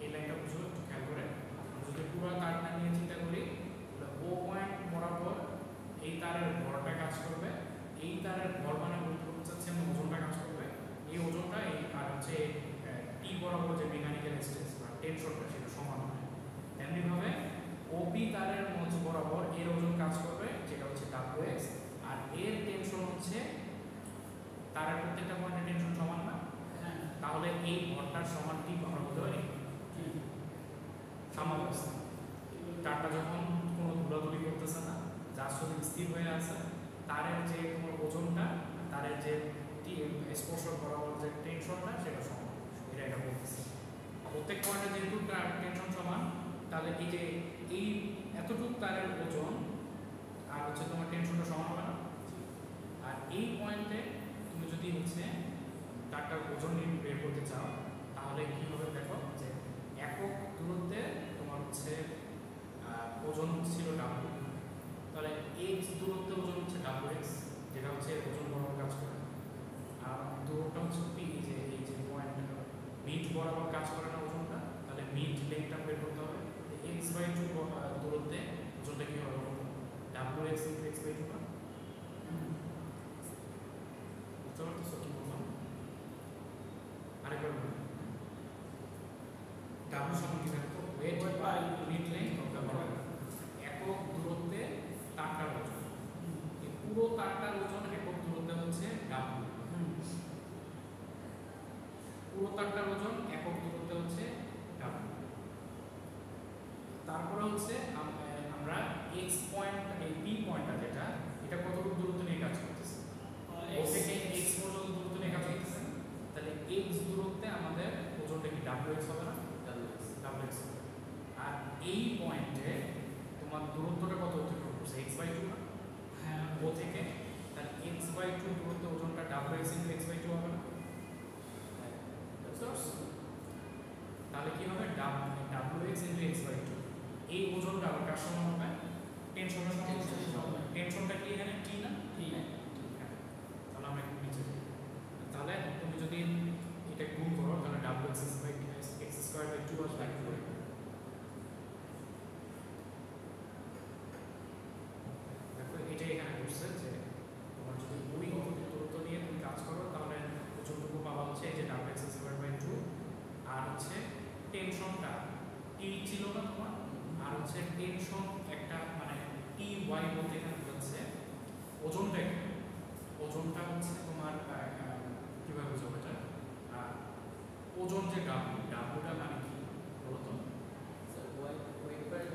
এই লাইনটা বুঝো একটু খেয়াল করে। যদি পুরো তারটা নিয়ে চিন্তা করি ও পয়েন্ট বরাবর এই তারের ভরটা কাজ করবে, এই তারের ভর মানে বলতে চাচ্ছি আমরা ওজনটা কাজ করবে। এই ওজনটা এই আর হচ্ছে টি বরাবর যে মেকানিক্যাল স্ট্রেস বা টেনশনটা সেটা সমান হবে। তেমনিভাবে ওপি তারের মধ্যে বরাবর এর ওজন কাজ করবে যেটা হচ্ছে wx, আর এর টেনশন হচ্ছে তারের প্রত্যেকটা পয়েন্টের টেনশন সমান না। তাহলে এই ভরটার সমান টি আমরা বলতে পারি সাম্যাবস্থা। তারটা যখন কোনো দৌড়াদৌড়ি করতেছে না, যার সাথে স্থির হয়ে আছে, তারের যে তোমার ওজনটা তারের যে স্পর্শক বরাবর যে টেনশনটা সেটা সমান। এটা বলতেছে প্রত্যেক পয়েন্টে যেহেতু টেনশন সমান, তাহলে এই যে এই এতটুকু তারের ওজন আর হচ্ছে তোমার টেনশনটা সমান হবে না। আর এই পয়েন্টে তুমি যদি হচ্ছে তারটার ওজন বের করতে চাও তাহলে কি হবে দেখো যে একক দূরত্বে তোমার হচ্ছে ওজন ছিল ডাব্লিউ, তাহলে এক্স দূরত্বে ওজন হচ্ছে wx যেটা হচ্ছে ওজন বরাবর কাজ করে, আর দূরত্বটা হচ্ছে পি, এই যে পয়েন্ট মিড বরাবর কাজ করে না ওজনটা, তাহলে মিড লেংথটা বের করতে হবে। x/2 দূরত্বে ওজনটা কি হবে wx × x/2 না? বুঝতে পারতেছো কি বললাম? আরেকবার বলি w সমান কি থাকতো weight by unit length of the conductor, একক দূরত্বে তারটার ওজন। এই পুরো তারটার ওজন একক দূরত্বে হচ্ছে w, পুরো তারটার ওজন একক দূরত্বে হচ্ছে w। তারপরে হচ্ছে আমরা x পয়েন্ট এই p পয়েন্টটা যেটা এটা কতটুকু দূরত্ব নিয়ে কাজ করতেছে, ও থেকে x পর্যন্ত দূরত্ব নিয়ে কাজ করতেছে। তাহলে x দূরত্বে আমাদের ওজনটা কি wx হবে না? wx। আর এই পয়েন্টে তোমার দূরত্বটা কত অতিক্রম করছে x/2 না হ্যাঁ ও থেকে, তাহলে x/2 দূরত্ব ওজনটা wx × x/2 হবে না? বুঝতে পারছো? তাহলে কি হবে wx × x/2 এই ওজনটা আবার কার সমান হবে? টেনশনের সমান হবে। টেনশনটা কি এখানে t না? ঠিক আছে। তাহলে আমরা একটু নিচে যাই। তাহলে তুমি যদি এটা গুণ করো তাহলে wx × x²/2 আসবে। দেখো এটা এখানে বলছে যে তোমার যদি ওই দূরত্ব নিয়ে তুমি কাজ করো তাহলে যতটুকু পাওয়া হচ্ছে এই যে wx²/2 আর হচ্ছে টেনশনটা t ছিল না তোমার, আর হচ্ছে টেনশন একটা মানে ty বলতে এখানে বোঝাচ্ছে ওজনটা ওজনটা হচ্ছে তোমার কিভাবে বোঝাবো এটা ওজন যে ডাব্লুটা মানে কি বলতো?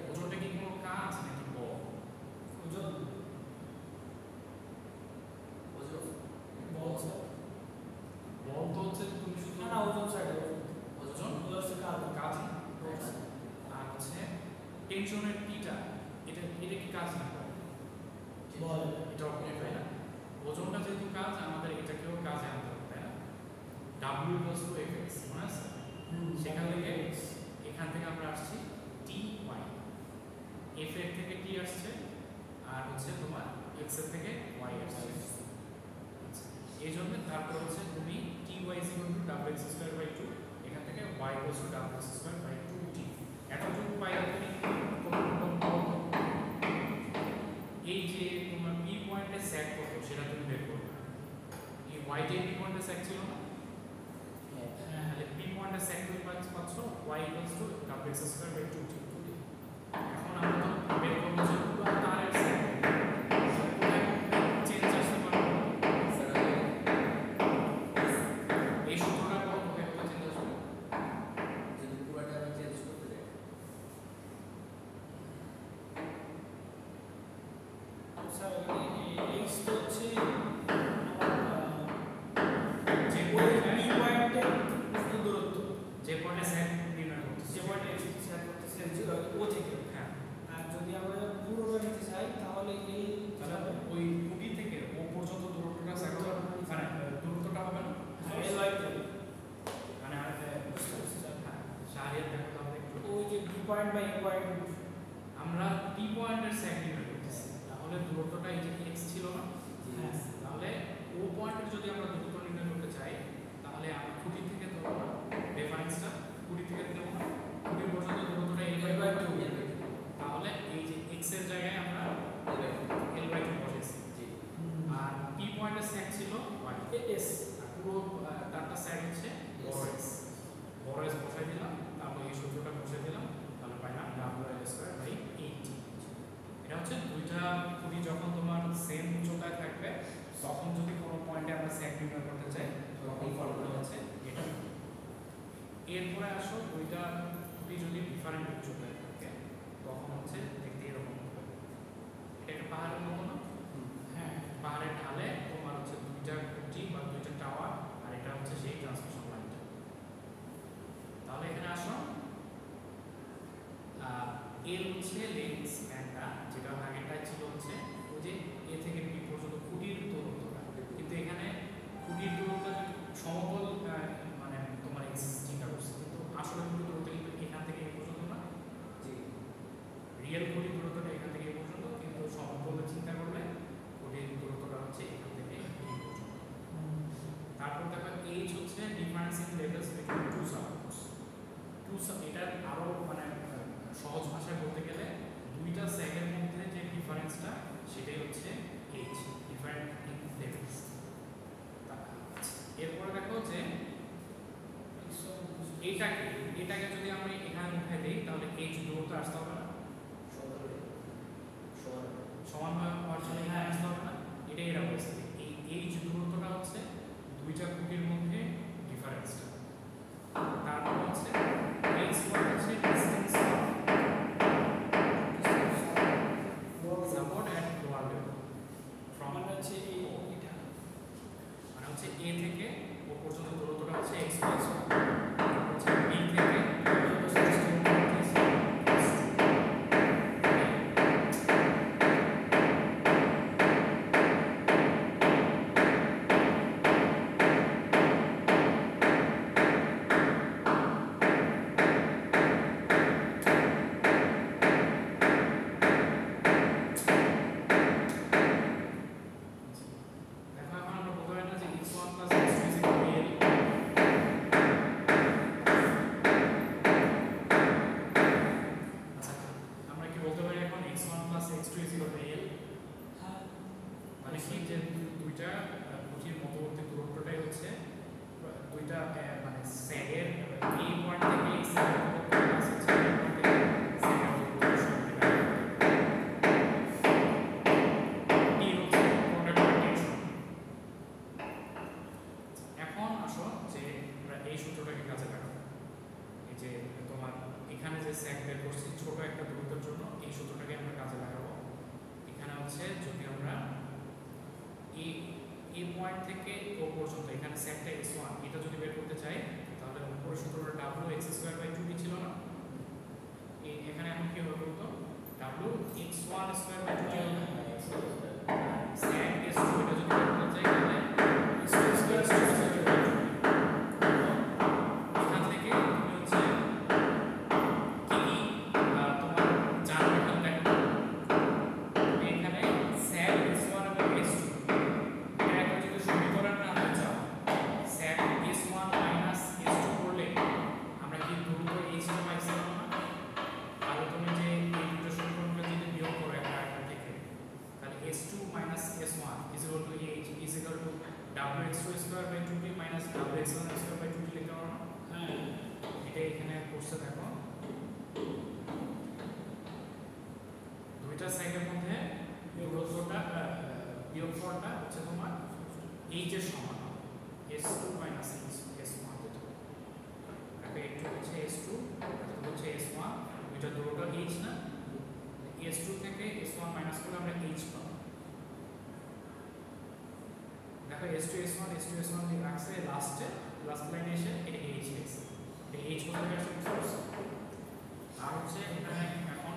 ওজনটা কি কোনো কাজ নাকি বল? ওজন বল স্যার বল তো হচ্ছে তুমি শুধু না ওজন স্যার ওজন ওজন স্যার কাজ না। আর হচ্ছে টেনশনের টিটা এটা কি কাজ না করে? বল এটাও করে, তাই না? ওজনটা যেহেতু কাজ আমাদের এটাকেও কাজে আনতে হবে, তাই না? w = fx মনে আছে? সেখান থেকে এখান থেকে আমরা আসছি ty, f এর থেকে t আসছে আর হচ্ছে তোমার x এর থেকে y আসছে। এই জন্য তারপর হচ্ছে তুমি ty = wx²/2 এখান থেকে y = wx²/2t এতটুকু পাইলে তুমি এই যে তোমার p পয়েন্টে সেট কত সেটা তুমি বের করবে। এই y তে p পয়েন্টে সেট ছিল না, তাহলে p পয়েন্টে সেট তুমি পাচ্ছ y = wx²/2t। এখন আমরা তো বের করব যে পুরো তারের সেট চেঞ্জ আসতে পারবে এই সূত্রটা কত চেঞ্জ আসবে যদি পুরোটা আমি চেঞ্জ করতে চাই স্যার এখানে x তো হচ্ছে যে ওই b পয়েন্টে দূরত্ব যে পয়েন্টে সেট নির্ণয় করতেছে যে পয়েন্টে x সেট করতেছিলেন ও থেকে। হ্যাঁ, আর যদি আমরা পুরোটা নিতে চাই তাহলে এই তাহলে ওই কুটি থেকে ও পর্যন্ত দূরত্বটা সেট মানে দূরত্বটা হবে না এই লাইনটা মানে আর শাহরিয়ার দেখো তাহলে একটু ওই যে b পয়েন্ট বা a পয়েন্ট আমরা p পয়েন্টের সেট নির্ণয় করতেছি, তাহলে দূরত্বটা এই যে x ছিল না, হ্যাঁ তাহলে ও পয়েন্টের যদি আমরা দূরত্ব নির্ণয় করতে চাই তাহলে আমরা কুটি থেকে ধরো না রেফারেন্সটা কুটি থেকে দেবো না, কুটি পর্যন্ত দূরত্বটা l/2, তাহলে এই যে x এর জায়গায় আমরা l/2 বসাইছি। আর p পয়েন্টের সেট ছিল y s আর পুরো তারটা সেট হচ্ছে বড় s বসাই দিলাম, তারপর এই সূত্রটা বসাই দিলাম, তাহলে পাইলাম wL²/8। এটা হচ্ছে দুইটা কুটি যখন তোমার সেম উচ্চতায় থাকবে তখন যদি কোনো পয়েন্টে আমরা সেট নির্ণয় করতে চাই তখন ফর্মুলা হচ্ছে এটা। এরপরে আসো দুইটা কুটি যদি ডিফারেন্ট উচ্চতায় থাকে তখন হচ্ছে দেখতে এরকম হবে। এটা একটা পাহাড়ের মতো না? হ্যাঁ পাহাড়ের ঢালে তোমার হচ্ছে দুইটা খুঁটি বা দুইটা টাওয়ার আর এটা হচ্ছে সেই ট্রান্সমিশন লাইনটা। তাহলে এখানে আসো এল হচ্ছে লেন্থ স্প্যানটা, যেটা আগেরটা ছিল হচ্ছে ওই যে এ থেকে বি পর্যন্ত খুঁটির দূরত্বটা, কিন্তু এখানে খুঁটির দূরত্ব সমতল মানে তোমার চিন্তা করছে, কিন্তু আসলে খুঁটির দূরত্ব কিন্তু এখান থেকে এই পর্যন্ত না, রিয়েল খুঁটির দূরত্বটা এখান থেকে এই পর্যন্ত, কিন্তু সমতলে চিন্তা করলে খুঁটির দূরত্বটা হচ্ছে এখান থেকে এই পর্যন্ত। তারপর দেখো এইচ হচ্ছে difference in levels between two subgroups. এটার আরো মানে সহজ ভাষায় বলতে গেলে দুইটা সেগের মধ্যে যে ডিফারেন্সটা সেটাই হচ্ছে এইচ, ডিফারেন্ট ইন লেভেলস। এরপরে দেখো যে এটাকে যদি আমরা এখানে উঠাই দিই তাহলে এইচ দূরত্ব আসতে হবে না, সমান হওয়ার জন্য এখানে আসতে হবে না, এটাই এরা বলছে এই এইচ দূরত্বটা হচ্ছে দুইটা খুঁটির মধ্যে ডিফারেন্সটা। তারপর হচ্ছে এইচ হচ্ছে distance support at lower level from মানে হচ্ছে এটা মানে হচ্ছে এ থেকে ও পর্যন্ত দূরত্বটা হচ্ছে x হচ্ছে b থেকে বেশি যে দুইটা খুঁটির মধ্যবর্তী দূরত্বটাই হচ্ছে দুইটা মানে স্যাগের এই পয়েন্ট থেকে এই স্যাগের এখন আসো যে আমরা এই সূত্রটাকে কাজে লাগাবো। এই যে তোমার এখানে যে স্যাগ বের করছি ছোট একটা দূরত্বের জন্য এই সূত্রটাকে আমরা কাজে লাগাবো। এখানে হচ্ছে যদি আমরা এই পয়েন্ট থেকে ও পর্যন্ত এখানে স্যাগটা x1 এটা যদি বের করতে চাই তাহলে উপরের সূত্রটা w x²/2t ছিল না, এখানে এখন কি হবে বলতো w x1²/2t স্যাগ s2 এটা যদি বের করতে চাই তাহলে এখান থেকে তুমি হচ্ছে কি তোমার জানো এখানে দেখো এখানে স্যাগ s1 এবং s2 এটা একটা যদি সমীকরণ আনতে চাও স্যাগ s1 s2 করলে আমরা কি দ্রুত h টা পাইছিলাম না, তাহলে তুমি যে এই দুটো সমীকরণগুলো যদি বিয়োগ করো একটা থেকে তাহলে s2 s1 h wx2/2t wx1²/2t লিখতে পারো না? হ্যাঁ এটা এখানে কোর্সে দেখো দুইটা সাইডের মধ্যে দূরত্বটা বিয়োগফলটা হচ্ছে তোমার h এর সমান s2 s1 যেটা তাকে একটু হচ্ছে s2 এটা হচ্ছে s1 দুইটা দূরত্ব h না s2 থেকে s1 মাইনাস করলে আমরা h পাবো। দেখো s2 s1 দিয়ে রাখছে লাস্ট লাইনে এসে এটা h লিখছে এই h কোথায় আসছে বুঝতে পারছো? আর হচ্ছে এখানে এখন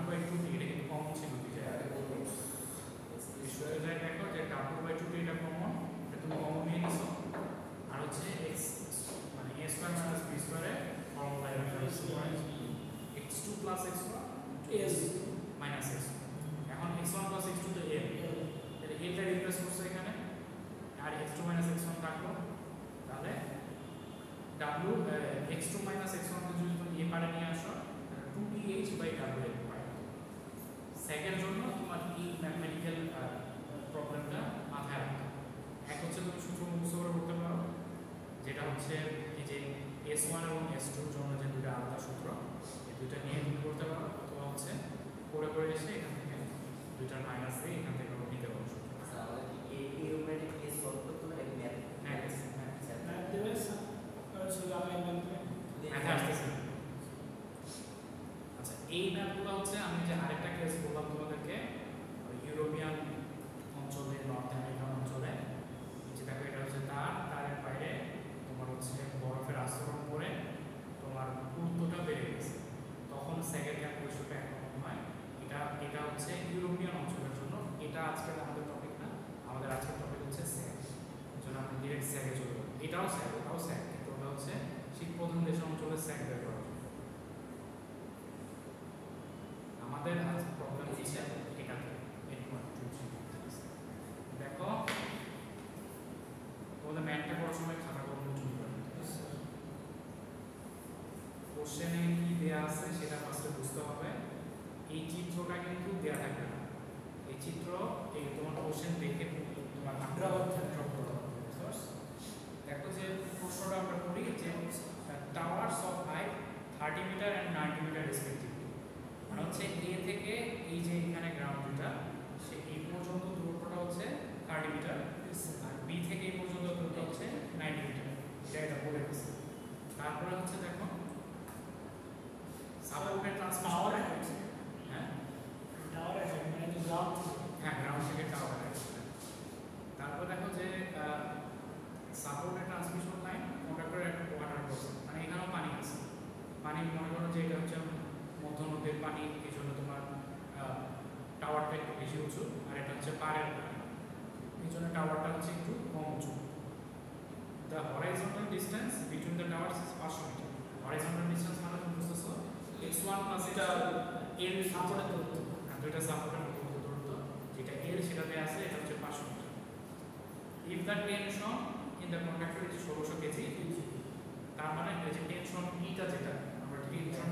w/2t এটা কিন্তু কমন ছিল দুই জায়গায় দেখো যে w/2t এটা কমন এটা তুমি কমন নিয়ে নিছো আর হচ্ছে x মানে a² - b² এর formula x2 + x1 s minus x এখন x1 + x2 তো a তাহলে a টা রিপ্লেস করছে এখানে আর x2 - x1 থাকলো তাহলে w x2 - x1 কে যদি তুমি a পারে নিয়ে আসো 2dh/w পাই। সেকেন্ড জন্য তোমার এই ম্যাথমেটিক্যাল প্রবলেমটা মাথায় রাখতে এক হচ্ছে তুমি সূত্র মুখস্থ করে করতে পারো যেটা হচ্ছে এই যে s1 এবং s2 এর জন্য যে দুটো আলাদা সূত্র এই দুটো নিয়ে তুমি করতে পারো অথবা হচ্ছে করে করে এসে এখান থেকে দুইটার মাইনাস দিয়ে এখান থেকে নিতে পারো সূত্র। আমাদের কি এই রুমেটিক কেস সলভ করতে হবে নাকি ম্যাথ? ম্যাথ দেবে আর শুধু আমি ম্যাথ আসতেছে। আচ্ছা এই ম্যাথগুলো হচ্ছে আমি যে আরেকটা কেস বললাম তোমাদেরকে ইউরোপিয়ান অঞ্চলে নর্থ আমেরিকান অঞ্চলে যে দেখো এটা হচ্ছে তারের বাইরে তোমার হচ্ছে বরফের আস্তরণ পরে তোমার পুরুত্বটা বেড়ে গেছে তখন স্যাগের ক্যালকুলেশনটা একরকম হয়। এটা হচ্ছে ইউরোপিয়ান অঞ্চলের জন্য। এটা আজকের আমাদের টপিক না, আমাদের আজকের টপিক হচ্ছে স্যাগ, এই জন্য আমরা ডিরেক্ট স্যাগে চলে যাবো। এটাও স্যাগ ওটাও স্যাগ কিন্তু ওটা হচ্ছে শীত প্রধান দেশের অঞ্চলে স্যাগ বের করা যায়। আমাদের আজকে প্রবলেম হচ্ছে এটাতে দেখো তোমাদের ম্যাথটা করার সময় খাতা কলম চুরি করে কোশ্চেনে কি দেয়া আছে সেটা ফার্স্টে বুঝতে হবে। এই চিত্রটা কিন্তু দেয়া থাকবে না, এই চিত্র এই তোমার কোশ্চেন দেখে তোমার দেখো যে প্রশ্নটা আমরা করি যে towers of height 30 meter and 90 meter respectively মানে হচ্ছে এ থেকে এই যে এখানে গ্রাউন্ড যেটা সে এই পর্যন্ত দূরত্বটা হচ্ছে 30 মিটার আর বি থেকে এই পর্যন্ত দূরত্ব হচ্ছে 90 মিটার এটা বলে দিচ্ছে। তারপরে হচ্ছে দেখো সাপোর্টের ট্রান্সমিশন হ্যাঁ গ্রাউন্ড থেকে টাওয়ার তারপর দেখো যে সাপোর্টের ট্রান্সমিশন লাইন কন্ডাক্টরের একটা ওয়াটার ক্রসিং মানে এখানেও পানি আছে, পানি মনে করো যে এটা হচ্ছে মধ্য নদীর পানি এই জন্য তোমার টাওয়ারটা একটু বেশি উঁচু আর এটা হচ্ছে পাড়ের পানি এই জন্য টাওয়ারটা হচ্ছে একটু কম উঁচু। The horizontal distance between the towers is 500 meter. Horizontal distance মানে তুমি বুঝতেছো x1 প্লাস এটা এল সাপোর্টের দূরত্ব আর দুইটা সাপোর্টের দূরত্ব যেটা এল সেটাতে আছে এটা হচ্ছে 500 meter. If the tension in the conductor is 1600 K G তার মানে এই যে টেনশন ইটা যেটা আমরা টেনশন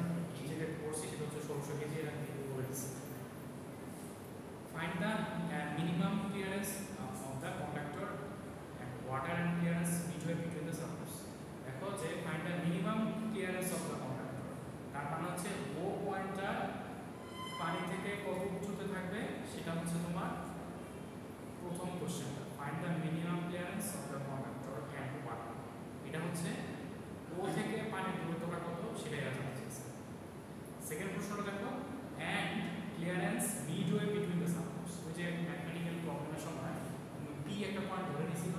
যেটা করছি সেটা হচ্ছে 1600 কেজি এটা বলে দিচ্ছি। Find the minimum clearance second প্রশ্নটা দেখো, and clearance midway between the supports. ওই যে ম্যাথমেটিক্যাল প্রবলেমের সময় পি একটা পয়েন্ট ধরে নিয়েছিল,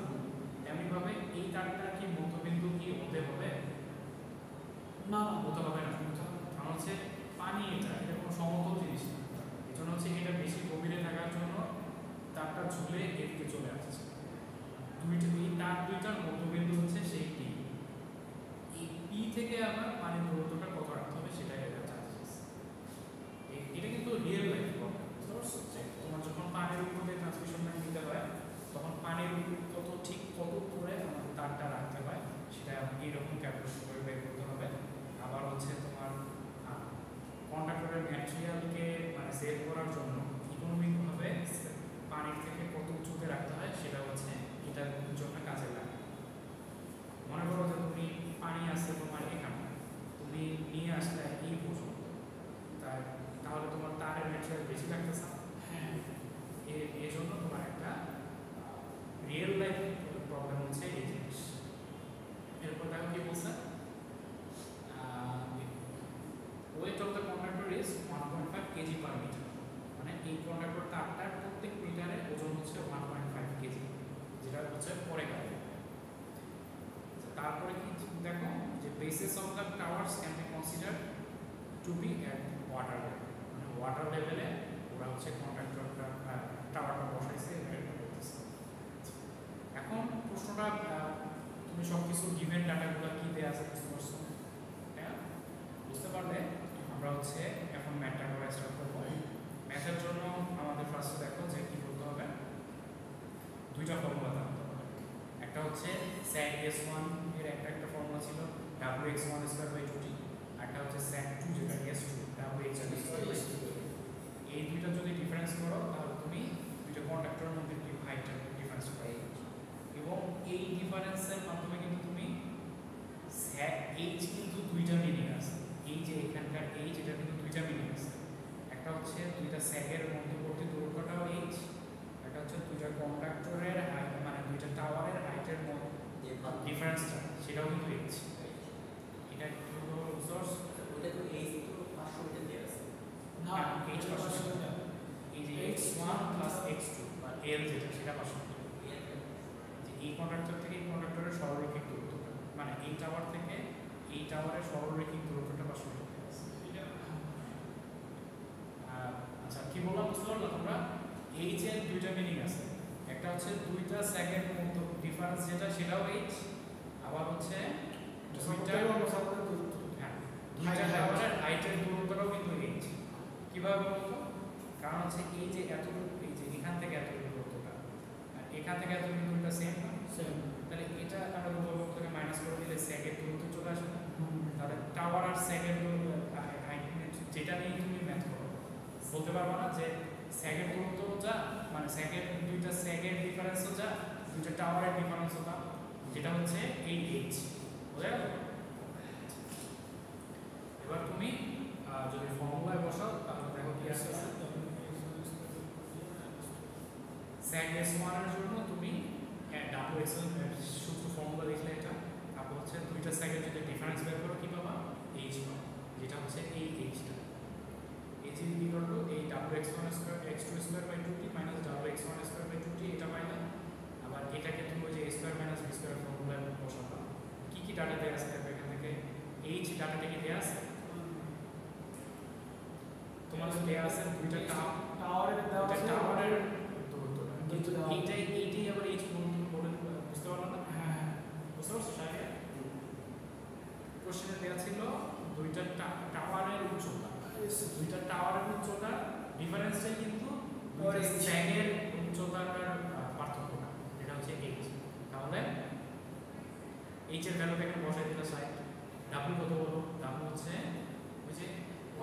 তেমনিভাবে এই তারটা কি মধ্যবিন্দু কি হতে হবে? না হতে হবে না। কারণ হচ্ছে পানি এটা কোনো সমতল জিনিস না, এই জন্য হচ্ছে এটা বেশি গভীরে থাকার জন্য তারটা ঝুলে এদিকে চলে আসছে। এই তার দুইটার মধ্যবিন্দু হচ্ছে সেই টি। এই পি থেকে আবার পানির দূরত্বটা কত রাখতে হবে সেটাই এটা চার্জেস। এটা কিন্তু রিয়েল লাইফ প্রবলেম। তোমার যখন পানির উপর দিয়ে ট্রান্সমিশন লাইন দিতে হয় তখন পানির কত ঠিক কত করে আমাদের তারটা রাখতে হয় সেটা এইরকম ক্যালকুলেশন করে বের করতে হবে। আবার হচ্ছে তোমার কন্ডাক্টরের ম্যাটেরিয়ালকে মানে সেভ করার জন্য ইকোনমিকভাবে পানির থেকে কত উঁচুতে রাখতে হয় সেটা হচ্ছে এটার জন্য কাজে লাগে। মনে করো যে তুমি পানি আসছে তোমার এখানে, তুমি নিয়ে আসলে এই পর্যন্ত, তাহলে তোমার তারের ম্যাটেরিয়াল বেশি লাগতেছে। হ্যাঁ, এই জন্য তোমার একটা রিয়েল লাইফ প্রবলেম হচ্ছে এই জিনিস। এরপর দেখো কি বলছে, weight of the conductor is 1.5 kg per meter, মানে এই কন্ডাক্টর তারটার প্রত্যেক মিটারে ওজন হচ্ছে 1.5 কেজি, যেটা হচ্ছে পরে গেল। তারপরে কি দেখো যে bases of the towers can be considered to be at water level, মানে ওয়াটার লেভেলে ওরা হচ্ছে কন্ডাক্টরটা টাওয়ারটা বসাইছে। এখন প্রশ্নটা তুমি সব কিছু গিভেন ডাটাগুলো কি দেওয়া আছে বুঝতে পারছো? হ্যাঁ, বুঝতে পারলে আমরা হচ্ছে এখন ম্যাথটা করা স্টার্ট করবো। ম্যাথের জন্য আমাদের ফার্স্টে দেখো যে কি করতে হবে, দুইটা ফর্মুলা জানতে হবে। একটা হচ্ছে sec s1 এর একটা ফর্মুলা ছিল wx1 স্কয়ার বাই 2t, একটা হচ্ছে sec 2 যেটা s2 wx2 square by 2t। এই দুইটা যদি ডিফারেন্স করো তাহলে তুমি দুইটা কন্ডাক্টরের মধ্যে কি হাইটটা ডিফারেন্স পাই, এবং এই ডিফারেন্সের মাধ্যমে কিন্তু তুমি h কিন্তু দুইটা মিনিং আছে। এই যে এখানকার h এটা কিন্তু দুইটা মিনিং আছে, একটা হচ্ছে দুইটা স্যাগের মধ্যবর্তী দূরত্বটাও h, একটা হচ্ছে দুইটা কন্ডাক্টরের হাইট মানে দুইটা টাওয়ারের হাইটের মধ্যে ডিফারেন্সটা সেটাও কিন্তু h। এটা কি হলো সোর্স? ওটা তো এই তো 500 মিটার দেয়া আছে না h 500 মিটার, এই যে x1 প্লাস x2 বা l যেটা সেটা 500 মিটার। এই কন্ডাক্টর থেকে এই কন্ডাক্টরের সরলরৈখিক দূরত্বটা মানে এই টাওয়ার থেকে এই টাওয়ারের সরলরৈখিক দূরত্বটা 500 মিটার আছে। আচ্ছা কি বললাম বুঝতে পারলো তোমরা? h এর দুইটা মিনিং আছে, একটা হচ্ছে দুইটা সেকেন্ড মধ্যে ডিফারেন্স যেটা সেটাও h, আবার হচ্ছে দুইটা হ্যাঁ দুইটা টাওয়ারের হাইটের দূরত্বটাও কিন্তু h। কিভাবে বলতো? কারণ হচ্ছে এই যে এতটুকু এই যে এখান থেকে এতটুকু দূরত্বটা আর এখান থেকে এতটুকু দূরত্বটা সেম না, তাহলে এটা আমরা উভয় থেকে মাইনাস করে দিলে সেকেন্ড দূরত্ব চলে আসে না, তাহলে টাওয়ার আর সেকেন্ড হাইট যেটা নিয়ে তুমি ম্যাথ করো বলতে পারবো না যে সেকেন্ড দূরত্ব যা মানে সেকেন্ড দুইটা সেকেন্ড ডিফারেন্সও যা দুইটা টাওয়ারের ডিফারেন্সও যা, যেটা হচ্ছে এই h। বুঝা গেল? এবার তুমি যদি ফর্মুলায় বসাও তাহলে দেখো কি আসছে, sec s1 এর জন্য তুমি wx1 সূত্র ফর্মুলা লিখলে এটা, তারপর হচ্ছে দুইটা সেকেন্ড যদি ডিফারেন্স বের করো কি পাবা h পাবা, যেটা হচ্ছে এই hটা h is equal to এই wx1 square x2 square by 2t minus wx1 square by 2t এটা পাইলা। আবার এটাকে তুমি ওই যে a square minus b square ফর্মুলায় বসাবা। কি কি ডাটা দেয়া আছে দেখো এখান থেকে h ডাটাটা কি দেয়া আছে তোমার দেয়া আছে দুইটা টাওয়ারের দেওয়া আছে টাওয়ারের দূরত্বটা, কিন্তু এইটাই আবার h বলে বুঝতে পারলো না? হ্যাঁ বুঝতে পারছো? সাথে কোশ্চেনে দেয়া ছিল দুইটা টাওয়ারের উচ্চতা, দুইটা টাওয়ারের উচ্চতা ডিফারেন্সটাই কিন্তু দুইটা স্যাগের উচ্চতার পার্থক্যটা, এটা হচ্ছে h। তাহলে h এর ভ্যালুটা এখানে বসাই দিলে সাইড w কত বলো, w হচ্ছে ওই যে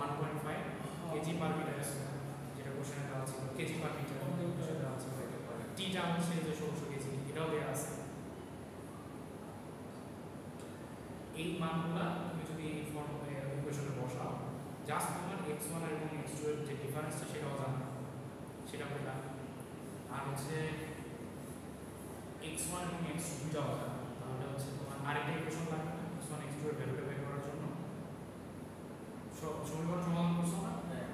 1.5 কেজি পার মিটার স্কয়ার, যেটা কোশ্চেনে দেওয়া ছিল কেজি পার মিটার দেওয়া ছিল, টিটা হচ্ছে যে 1600 কেজি এটাও দেওয়া আছে। এই মানগুলা তুমি যদি এই ইকুয়েশনে বসাও জাস্ট তোমার x1 আর এবং x2 এর যে ডিফারেন্সটা সেটাও জানা, সেটা পেলাম। আর হচ্ছে x1 এবং x2 দুটাও জানা, তাহলে হচ্ছে তোমার আরেকটা ইকুয়েশন লাগবে x1 x2 এর ভ্যালুটা বের করার জন্য। সমীকরণ সমাধান করছো না, হ্যাঁ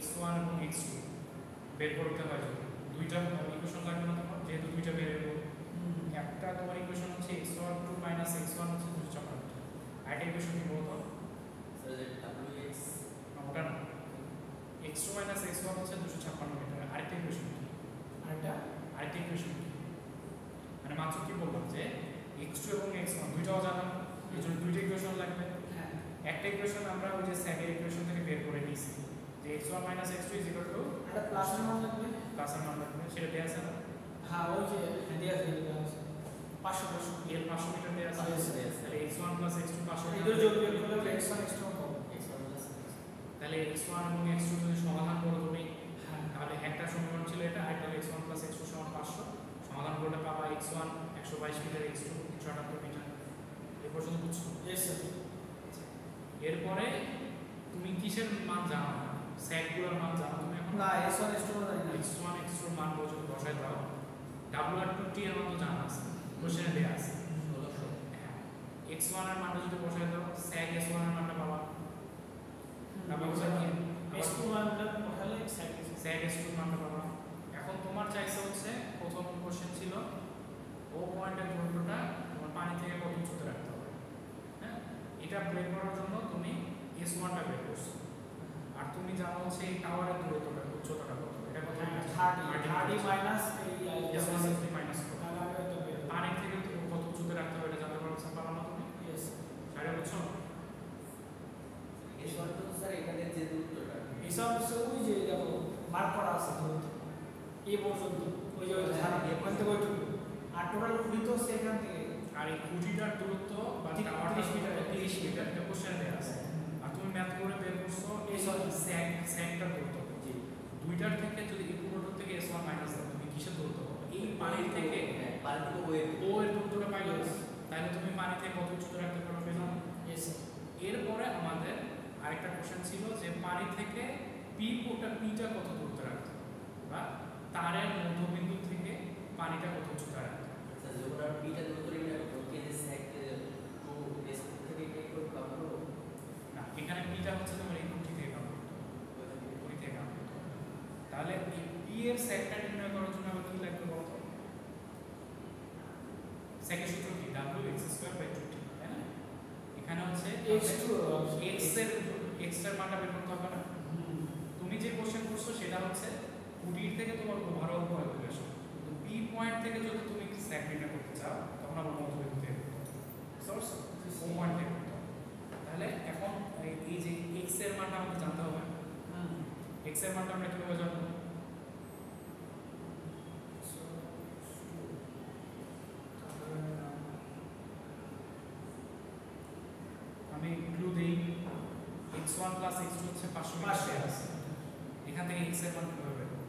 x1 এবং x2 বের করতে হয় যদি দুইটা ইকুয়েশন লাগবে না তোমার, যেহেতু দুইটা ভেরিয়েবল। একটা তোমার ইকুয়েশন হচ্ছে x2 x1 হচ্ছে 256, আরেকটা ইকুয়েশন কি বলতো? স্যার যে wx ওটা না, x2 x1 হচ্ছে 256 মিটার। আরেকটা ইকুয়েশন কি? আরেকটা ইকুয়েশন কি? মানে মাত্র কি বললাম যে x2 এবং x1 দুইটাও জানা, এই জন্য দুইটা ইকুয়েশন লাগবে। হ্যাঁ একটা ইকুয়েশন আমরা ওই যে স্যাগের ইকুয়েশন থেকে বের করে নিয়েছি যে x1 x2 একটা প্লাসের মান লাগবে। প্লাসের মান লাগবে, সেটা দেয়া আছে না? হ্যাঁ ওই যে দেয়া আছে 500 এর 500 মিটার দেয়া আছে। Yes, yes. তাহলে x1 x2 500 এদের যোগ বের করলে x1 x2 পাবো। x1 plus তাহলে x1 এবং x2 যদি সমাধান করো তুমি, হ্যাঁ তাহলে একটা সমীকরণ ছিল এটা, আরেকটা হলো x1 x2 সমান 500। সমাধান করলে পাবা x1 122 মিটার, x2 378 মিটার। এই পর্যন্ত বুঝছো? Yes sir. এরপরে তুমি কিসের মান জানো না? স্যাগগুলোর মান জানো তুমি এখন? না x1 x2 জানি না। x1 x2 এর মান পর্যন্ত বসাই দাও। WR2T এর মান তো জানা আছে, কোশ্চেনে দেয়া আছে। 1600 হ্যাঁ, x1 এর মানটা যদি বসাই দাও, স্যাগ s1 এর মানটা পাবা। তারপর হচ্ছে কি x2 মানটা বসালে এক্সাক্টলি স্যাগ s2 এর মানটা পাবা। এখন তোমার চাইছে হচ্ছে প্রথম কোশ্চেন ছিল ও পয়েন্টের দূরত্বটা তোমার পানি থেকে কত উচ্চতা রাখতে হবে। হ্যাঁ, এটা বের করার জন্য তুমি s1 টা বের করছো, আর তুমি জানো হচ্ছে এই টাওয়ারের দূরত্বটা উচ্চতাটা কত। এটা কত? 30 মাইনাস এই s1 মাইনাস কত। তাহলে আমি এটা বের করব। পানি থেকে কত উচ্চতা রাখতে হবে এটা জানতে পারছো, পারো না তুমি? यस সাড়ে বুঝছো? s1 তো স্যার এখানে যে দূরত্বটা হিসাব হচ্ছে ওই যে দেখো মার্ক করা আছে দূরত্ব এই পর্যন্ত, ওই যে ধারা ওখান থেকে ওইটুকু, আর টোটাল দূরত্ব হচ্ছে এখান থেকে। আর এই খুঁটিটার দূরত্ব বা ঠিক টাওয়ারটার 30 মিটার। দূরত্ব 30 মিটার, এটা কোশ্চেনে দেয়া আছে। আর তুমি ম্যাথ করে বের করছো এই স্যাগটার দূরত্ব। জি দুইটার থেকে যদি এই পুরোটার থেকে s1 মাইনাস দাও, তুমি কিসের দূরত্ব পাবে? এই পানির থেকে পানি থেকে ওয়েট ও এর দূরত্বটা পাইলে তাহলে তুমি পানি থেকে কত উচ্চতা রাখতে পারবে না? यस এরপরে আমাদের আরেকটা কোশ্চেন ছিল যে পানি থেকে পিটা কত দূরত্ব রাখতে হবে, বা তারের মধ্যবিন্দু থেকে পানিটা কত উচ্চতা রাখতে হবে। স্যার যখন আর পিটা দূরত্ব নিয়ে ওকে যে স্যাক টু এস থেকে টেক করে কাম করব না, এখানে পিটা হচ্ছে তোমার এই খুঁটি থেকে কাউন্ট করতে হবে, খুঁটি থেকে কাউন্ট করতে হবে। তাহলে এই পি এর স্যাগটা নির্ণয় করার জন্য আবার কি লাগবে বলতো? স্যাগের সূত্র কি? w(x²/2t), তাই না? এখানে হচ্ছে x2 x এর মানটা বের করতে হবে না? তুমি যে কোশ্চেন করছো সেটা হচ্ছে খুঁটির থেকে তোমার ওভারঅল পয়েন্ট চলে আসে, কিন্তু পি পয়েন্ট থেকে যদি তুমি স্যাগ নির্ণয় করতে চাও তখন আবার মধ্যবিন্দু থেকে করতে হবে, সোর্স ও পয়েন্ট থেকে করতে হবে। তাহলে এখন এই যে x এর মানটা আমাকে জানতে হবে। x এর মানটা আমরা কিভাবে জানবো? আমি ক্লু দেই, x1 x2 হচ্ছে 500 মিটার দেয়া আছে। এখান থেকে x এর মান কিভাবে বের করব?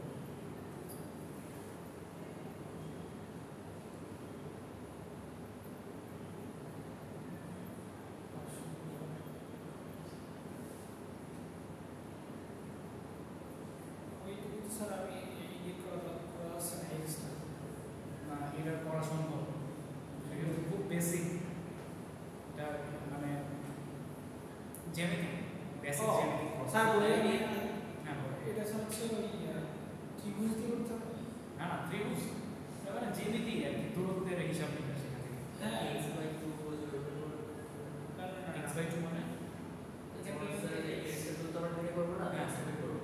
ওইটুকু স্যার আমি এডিট করা আছে না এক্সট্রা। না, এটা করা সম্ভব, এটা খুব বেসিক, এটা মানে জ্যামিতি, বেসিক জ্যামিতি। স্যার বলে হ্যাঁ বলো। এটা স্যার হচ্ছে ওই ত্রিভুজ দিয়ে করতে হবে। না না, ত্রিভুজ মানে জ্যামিতি আর কি, দূরত্বের হিসাব নিকাশ সেখান থেকে। হ্যাঁ x/2 করে যোগ করব x/2 মানে যেমন স্যার এই x এর দূরত্ব আমরা বের করব না হ্যাঁ। x বের করব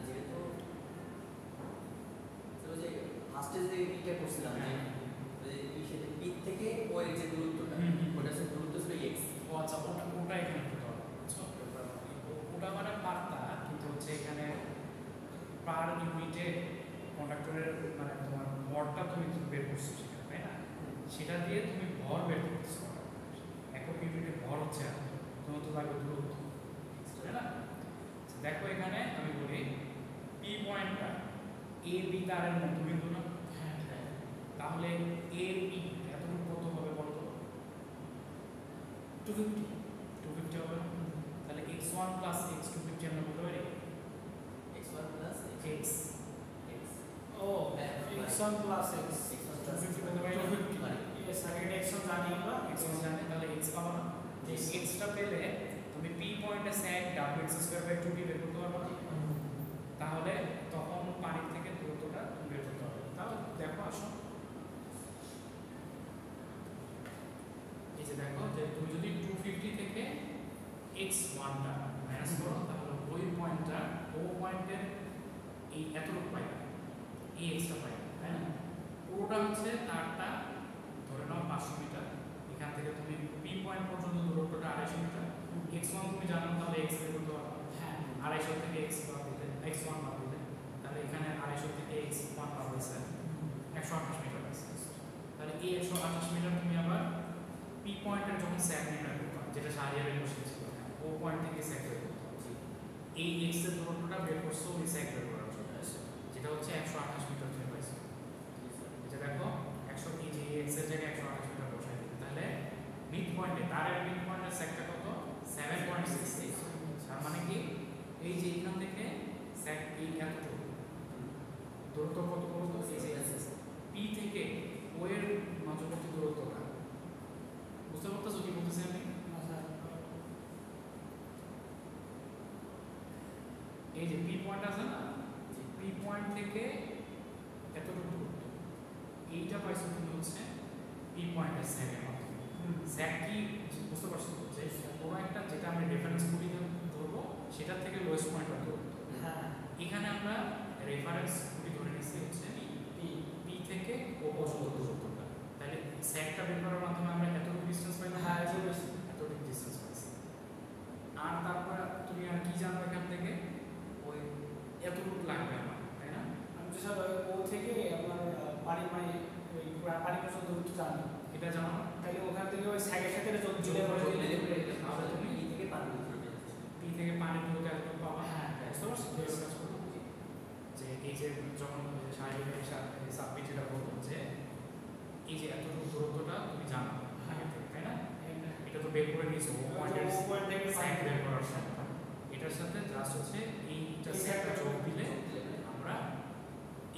যেহেতু তো যে ফার্স্টে যে এটা করছিলাম যে ওই যে পি থেকে ও এর যে দূরত্বটা ওটা হচ্ছে দূরত্ব ছিল x ও আচ্ছা, ওটা এখানে করতে হবে, বুঝছো? ওটা মানে পারতা, কিন্তু হচ্ছে এখানে পার ইউনিটে কন্ডাক্টরের মানে তোমার ভরটা তুমি বের করছো সেখানে, তাই না? সেটা দিয়ে তুমি ভর বের করতেছো, একক ইউনিটে ভর হচ্ছে আর তোমার তো লাগবে দূরত্ব, তাই না? দেখো এখানে আমি বলি পি পয়েন্টটা এ বি তারের মধ্যবিন্দু না? হ্যাঁ তাহলে এ বি এতটুকু কত হবে বলতো? 250 হবে না? তাহলে x1 x 250 আমরা বলতে পারি x1 plus x x ও x1 plus x x1 plus 250 বলতে পারি না? 250 স্যার এটা x1 জানি আমরা x1 জানি, তাহলে x পাবো না? Yes. x টা পেলে তুমি তুমি পি পয়েন্টে স্যাগ w(x²/2t) বের করতে পারবে না? তাহলে তখন পানির থেকে দূরত্বটা তুমি বের করতে পারবে। তাহলে দেখো আসো, এই যে দেখো যে তুমি যদি 250 থেকে x1 টা মাইনাস করো তাহলে ওই পয়েন্টটা ও পয়েন্টের এই এতটুকু পাইবে, এই এক্সটা পাইবে, তাই না? পুরোটা হচ্ছে তারটা ধরে নাও 500 মিটার, এখান থেকে তুমি পি পয়েন্ট পর্যন্ত দূরত্বটা 250 মিটার। x1 তুমি জানো, তাহলে x বের করতে পারো। হ্যাঁ 250 থেকে x বাদ দিলে, x1 বাদ দিলে, তাহলে এখানে 250 থেকে x1 বাদ হয়েছে 128 মিটার আছে। তাহলে এই 128 মিটার তুমি আবার পি পয়েন্টের যখন স্যাগ নির্ণয় করতে হবে, যেটা শাহরিয়ারের কোশ্চেন ছিল, ও পয়েন্ট থেকে স্যাগ বের করতে হবে। এই x এর দূরত্বটা বের করছো ওই স্যাগ বের করার জন্য, যেটা হচ্ছে 128 মিটার তুমি পাইছো। এটা দেখো 100 এই যে x এর জায়গায় 128 মিটার বসাই দিলে, তাহলে মিড পয়েন্টে তারের মিড পয়েন্টের স্যাগটা কত? 7.66। তার মানে কি এই যে এখান থেকে স্যাগ এই এতটুকু দূরত্ব কত বলতো? এই যে পি থেকে ও এর মধ্যবর্তী দূরত্বটা বুঝতে পারতেছো কি বলতেছি আমি? এই যে পি পয়েন্ট আছে না, পি পয়েন্ট থেকে এতটুকু দূরত্ব, এইটা পাইছো তুমি হচ্ছে পি পয়েন্টের স্যাগের মাধ্যমে। স্যাগ কি বুঝতে পারছো? যে কোনো একটা যেটা আমরা রেফারেন্স খুঁটি ধরবো সেটার থেকে লোয়েস্ট পয়েন্ট দূরত্ব। হ্যাঁ এখানে আমরা রেফারেন্স খুঁটি ধরে নিচ্ছি হচ্ছে পি থেকে ও পর্যন্ত দূরত্বটা। তাহলে স্যাগটা বের করার মাধ্যমে আমরা এতটুকু ডিসটেন্স পাইলাম। হ্যাঁ এতটুকু ডিসটেন্স পাইছি। আর তারপর তুমি আর কি জানো এখান থেকে? ওই এতটুকু লাগবে আমার, তাই না? আমি তো স্যার ও থেকে আপনার পানি মানে ওই পানি পর্যন্ত দূরত্ব জানি, এটা জানো না? তাহলে ওখান থেকে ওই স্যাগের সাথে যোগ দিলে পরে তাহলে তুমি ই থেকে পানি দিতে পি থেকে পানির দূরত্ব এতটুকু পাবা। হ্যাঁ বুঝতে পারছো? কাজ করবো যে এই যে যখন শারীরিক সাবমিট যেটা বলবো যে এই যে এতটুকু দূরত্বটা তুমি জানো আগে থেকে, তাই না? এটা তো বের করে নিয়েছো ও পয়েন্টের স্যাগ বের করার সময়। এটার সাথে জাস্ট হচ্ছে এইটা স্যাগটা যোগ দিলে আমরা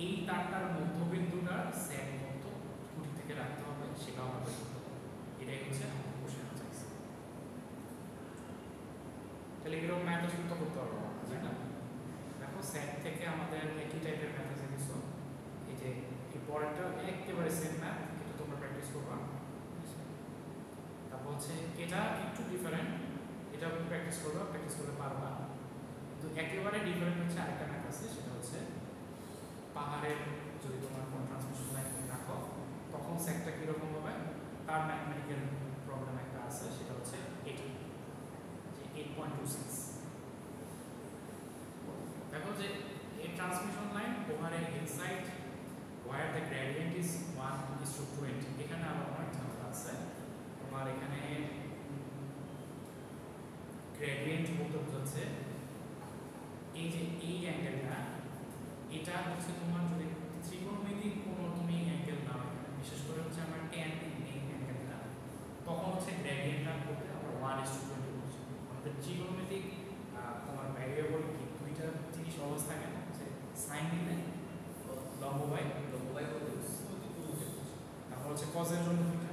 এই তারটার মধ্যবিন্দুটার স্যাগ কত খুঁটি থেকে রাখতে হবে সেটাও আমরা বের করতে পারবো। এটাই হচ্ছে আমাদের কোশ্চেন চাইছে। তাহলে এরকম ম্যাথ যুক্ত করতে পারবো, তাই না? দেখো স্যাগ থেকে আমাদের একই টাইপের ম্যাথ আছে কিছু। এই যে এই পরেরটা একেবারে সেম ম্যাথ, এটা তোমরা প্র্যাকটিস করবা। তারপর হচ্ছে এটা একটু ডিফারেন্ট, এটা প্র্যাকটিস করবা, প্র্যাকটিস করতে পারবা। কিন্তু একেবারে ডিফারেন্ট হচ্ছে আরেকটা ম্যাথ আছে, সেটা হচ্ছে পাহাড়ের যদি তোমার কোনো ট্রান্সমিশন লাইন রাখো তখন স্যাগটা কীরকম হবে তার ম্যাথমেটিক্যাল প্রবলেম একটা আছে, সেটা হচ্ছে এটি যে 8.26। দেখো যে এই ট্রান্সমিশন লাইন ওভারের inside where the gradient is 1:20, এখানে আবার অনেক ঝামেলা আছে। তোমার এখানে গ্রেডিয়েন্ট বলতে বোঝাচ্ছে এই যে এই অ্যাঙ্গেলটা, এটা হচ্ছে তোমার যদি ত্রিকোণমিতিক কোনো তুমি অ্যাঙ্গেল নাও, বিশেষ করে হচ্ছে আমার tan এই অ্যাঙ্গেলটা, তখন হচ্ছে গ্রেডিয়েন্টটা করতে আমরা 1:20 বলছি। আমাদের ত্রিকোণমিতিক তোমার ভ্যারিয়েবল কি দুইটা জিনিস অবস্থা থাকে না, যে সাইন নিলে লম্ব বাই তারপর হচ্ছে কজের জন্য দুইটা,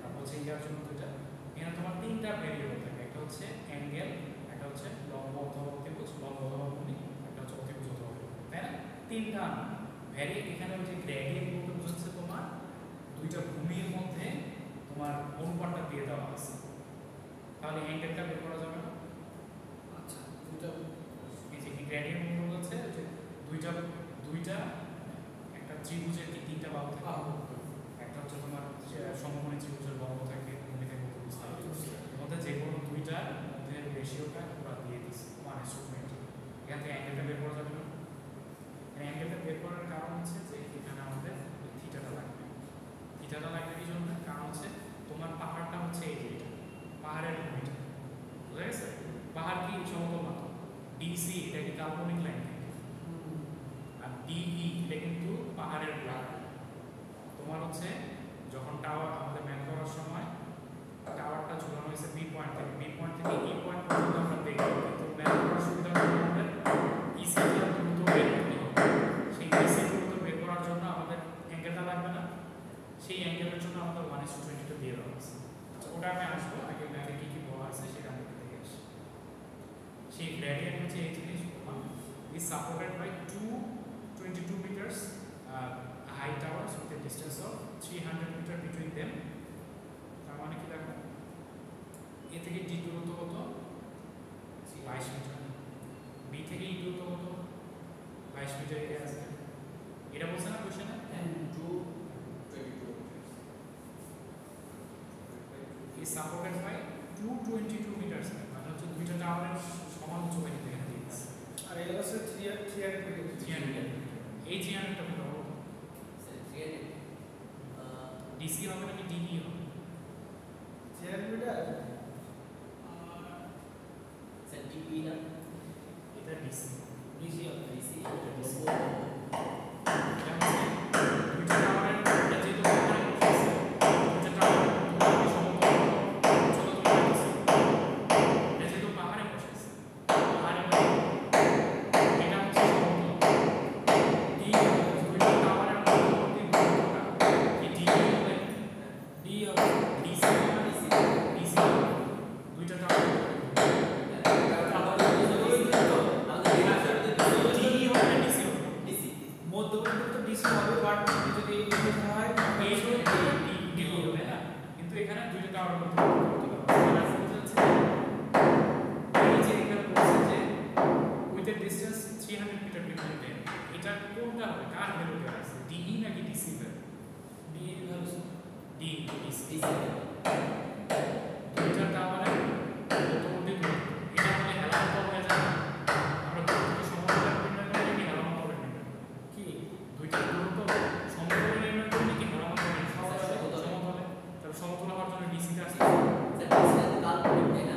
তারপর হচ্ছে ইয়ার জন্য দুইটা। এখানে তোমার তিনটা ভ্যারিয়েবল থাকে, একটা হচ্ছে অ্যাঙ্গেল, একটা হচ্ছে লম্ব অথবা অতিভুজ, লম্ব অথবা ভূমি, একটা হচ্ছে অতিভুজ অথবা ভূমি, তাই না? তিনটা ভ্যারি। এখানে ওই যে গ্রেডিয়েন্ট বলতে বোঝাচ্ছে তোমার দুইটা ভূমির মধ্যে তোমার অনুপাতটা দিয়ে দেওয়া আছে, তাহলে অ্যাঙ্গেলটা বের করা যাবে না। আচ্ছা দুটো এই যে গ্রেডিয়েন্ট বলতে বোঝাচ্ছে যে দুইটা একটা ত্রিভুজের কি তিনটা বাহু থাকে, একটা হচ্ছে তোমার সমকোণী ত্রিভুজের লম্ব থাকে, ভূমি থাকে অতিভুজ থাকে, এর মধ্যে যে কোনো দুইটার মধ্যে রেশিওটা পুরো দিয়ে দিচ্ছে 1:20। এখান থেকে অ্যাঙ্গেলটা বের করা যাবে না। অ্যাঙ্গেলটা বের করার কারণ হচ্ছে যে এখানে আমাদের থিটাটা লাগবে। থিটাটা লাগবে কি জন্য? কারণ হচ্ছে তোমার পাহাড়টা হচ্ছে এই যে এটা পাহাড়ের ভূমিটা, বুঝা গেছে? পাহাড় কি সমতল মাত্র, ডিসি এটা কি কাল্পনিক লাইন, আর ডিই এটা কিন্তু পাহাড়ের ব্লক। তোমার হচ্ছে যখন টাওয়ার আমাদের ম্যাপ করার সময় টাওয়ারটা ঝুলানো হয়েছে বি পয়েন্ট থেকে, বি পয়েন্ট থেকে ই পয়েন্ট পর্যন্ত আমরা দেখব, কিন্তু ম্যাপ করার সুবিধা হচ্ছে আমাদের ইসি দ্রুত বের করতে হবে। সেই ইসি দ্রুত বের করার জন্য আমাদের অ্যাঙ্গেলটা লাগবে না, সেই অ্যাঙ্গেলের জন্য আমাদের 1:20 দিয়ে দেওয়া আছে। আচ্ছা ওটা আমি আসবো, আগে ম্যাপে কী কী বলা আছে সেটা আমি দেখে আসি। সেই গ্রেডিয়েন্ট হচ্ছে এই জিনিস is supported by 222 meters high towers with a distance of 300 meter between them. তার মানে কি দেখো এ থেকে ডি দূরত্ব কত 22 মিটার, বি থেকে ই দূরত্ব কত 22 মিটার এরিয়া আছে। এটা বলছে না কোশ্চেনে 222 is supported by 222 meters, মানে হচ্ছে দুইটা টাওয়ারের সমান উচ্চতা কিন্তু এখানে দিয়ে দিচ্ছে। আর এটা হচ্ছে 300 মিটার। 300 এই 300 টা কত হবে? ডিসি হবে নাকি ডিই হবে? 300 মিটার স্যার ডিপি না এটা ডিসি ডিসি হবে। ডিসি দুইটা টাওয়ারের এটা যেহেতু পাহাড়ে বসেছে দুইটা টাওয়ার তোমাকে সমতল উচ্চতা তুলে দিচ্ছে। এটা যেহেতু পাহাড়ে বসেছে পাহাড়ে এটা হচ্ছে সমতল ডি দুইটা টাওয়ারের মধ্যবর্তী দূরত্বটা কি ডি হবে? ডি হবে। ডিসি ডিসি ডিসি দুইটা টাওয়ার ডি হবে না ডিসি হবে? ডিসি মধ্যবর্তী তো ডিসি হবে, বাট যদি এখানে হয় এই যে ডি হবে না, কিন্তু এখানে দুইটা টাওয়ারের মধ্যে এই যে এখানে বলছে যে with a distance 300 meter between them, এটা কোনটা হবে? কার ভ্যালুটা আছে? ডিই নাকি DC value? D value D DC DC দুইটা টাওয়ারের মধ্যবর্তী দূরত্ব এটা মানে হেলামতল হয়ে যায় না? আমরা দূরত্বকে সমতলের নির্ণয় করি নাকি হেলামতলের নির্ণয় করি? কি দুইটা দূরত্ব সমতলের নির্ণয় করি নাকি হেলামতলের নির্ণয় করি? সমতলে। তাহলে সমতল হওয়ার জন্য ডিসিতে আসছে স্যার ডিসি তো কাল্পনিক তাই না?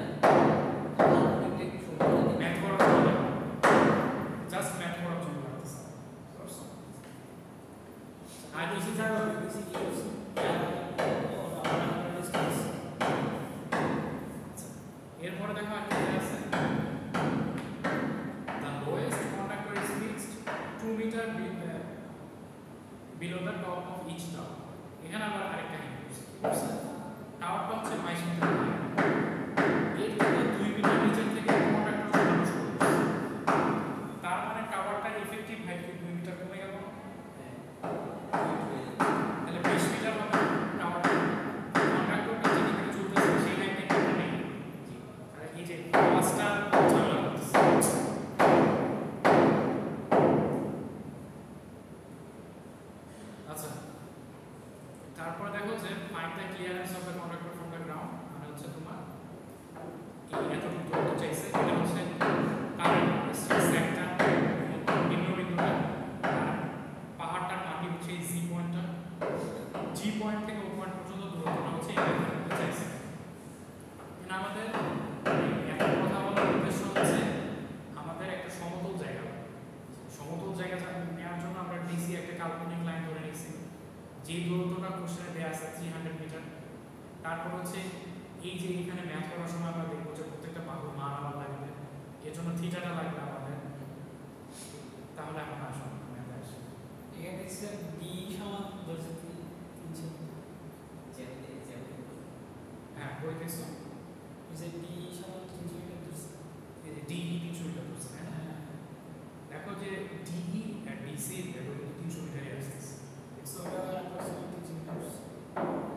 কাল্পনিক একটু সময় ম্যাথ করার জন্য জাস্ট ম্যাথ করার জন্য লাগতেছে। আর ডিসি ডিসি থাকবে ডিসি কি হচ্ছে এরপরে দেখো আর কি আছে, the lowest conductor is fixed 2 meter below the top of each tower. এখানে আবার আরেকটা হিন্ট করছে, টাওয়ারটা হচ্ছে 22 মিটার হাই, এর থেকে 2 মিটার নিচের থেকে কন্ডাক্টর ঝুলানো শুরু করছে। তার মানে টাওয়ারটার ইফেক্টিভ হাইট কি 2 মিটার কমে গেল? তাহলে 20 মিটার হবে টাওয়ারটা, কন্ডাক্টরটা যেদিকে চলতেছে সেই লাইনটা কিন্তু নেই। আর এই যে পাঁচটা ঝামেলা করতেছে। আচ্ছা, তারপরে দেখো যে find the clearance of the conductor from the ground, মানে হচ্ছে তোমার এই এতটুকু দূরত্ব চাইছে, এটা হচ্ছে কারেন্ট সেক্টর নিম্নবিন্দুটা, আর পাহাড়টার মাটি হচ্ছে এই জি পয়েন্টটা, জি পয়েন্ট থেকে ও পয়েন্ট পর্যন্ত দূরত্বটা হচ্ছে এই লেভেলটা চাইছে। এখানে আমাদের এখন কথা বলার উদ্দেশ্য হচ্ছে আমাদের একটা সমতল জায়গা নেওয়ার জন্য আমরা ডিসি একটা কাল্পনিক লাইন ধরে নিয়েছি, যে দূরত্বটা কোশ্চেনে দেয়া আছে 300 মিটার। তারপর হচ্ছে এই যে এখানে ম্যাথ করার সময় আমরা দেখবো যে প্রত্যেকটা বাহুর মান আলাদা লাগবে, এর জন্য থিটাটা লাগবে আমাদের। তাহলে এখন আসুন ম্যাথে আসি। এখানে দেখছেন ডি সমান ধরছে 300 হ্যাঁ বই দেখছো যে ডি সমান 300 মিটার ধরছে। এই যে ডিই 300 মিটার বলছে, হ্যাঁ হ্যাঁ দেখো যে ডিই আর ডিসি এর ভ্যালু 300 মিটারে আসতেছে, সো এটা approximately 300 মিটার।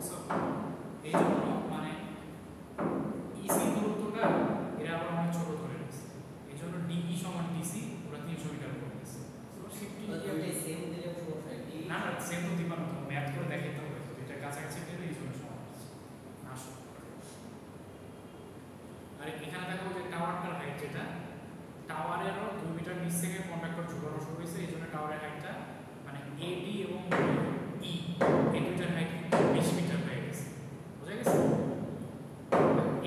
সো এই জন্য মানে ইসি দূরত্বটা এরা আবার অনেক ছোট ধরে নিচ্ছে, এই জন্য ডিই সমান ডিসি ওরা 300 মিটার করে দিচ্ছে। সো 50 ওটাই সেম দিলে সমস্যা কি না না সেম তো দিবা না, তোমার ম্যাথ করে দেখাইতে হবে, এটা কাছাকাছি পেলে এই জন্য সমান হচ্ছে। আসো আর এখানে দেখো যে টাওয়ারটার হাইট যেটা, টাওয়ারেরও 2 মিটার নিচ থেকে কন্ডাক্টর ঝুলানো শুরু হয়েছে, এই জন্য টাওয়ারের হাইটটা মানে এডি এবং ই এই দুইটার হাইট কিন্তু 20 মিটার হয়ে গেছে, বুঝা গেছে?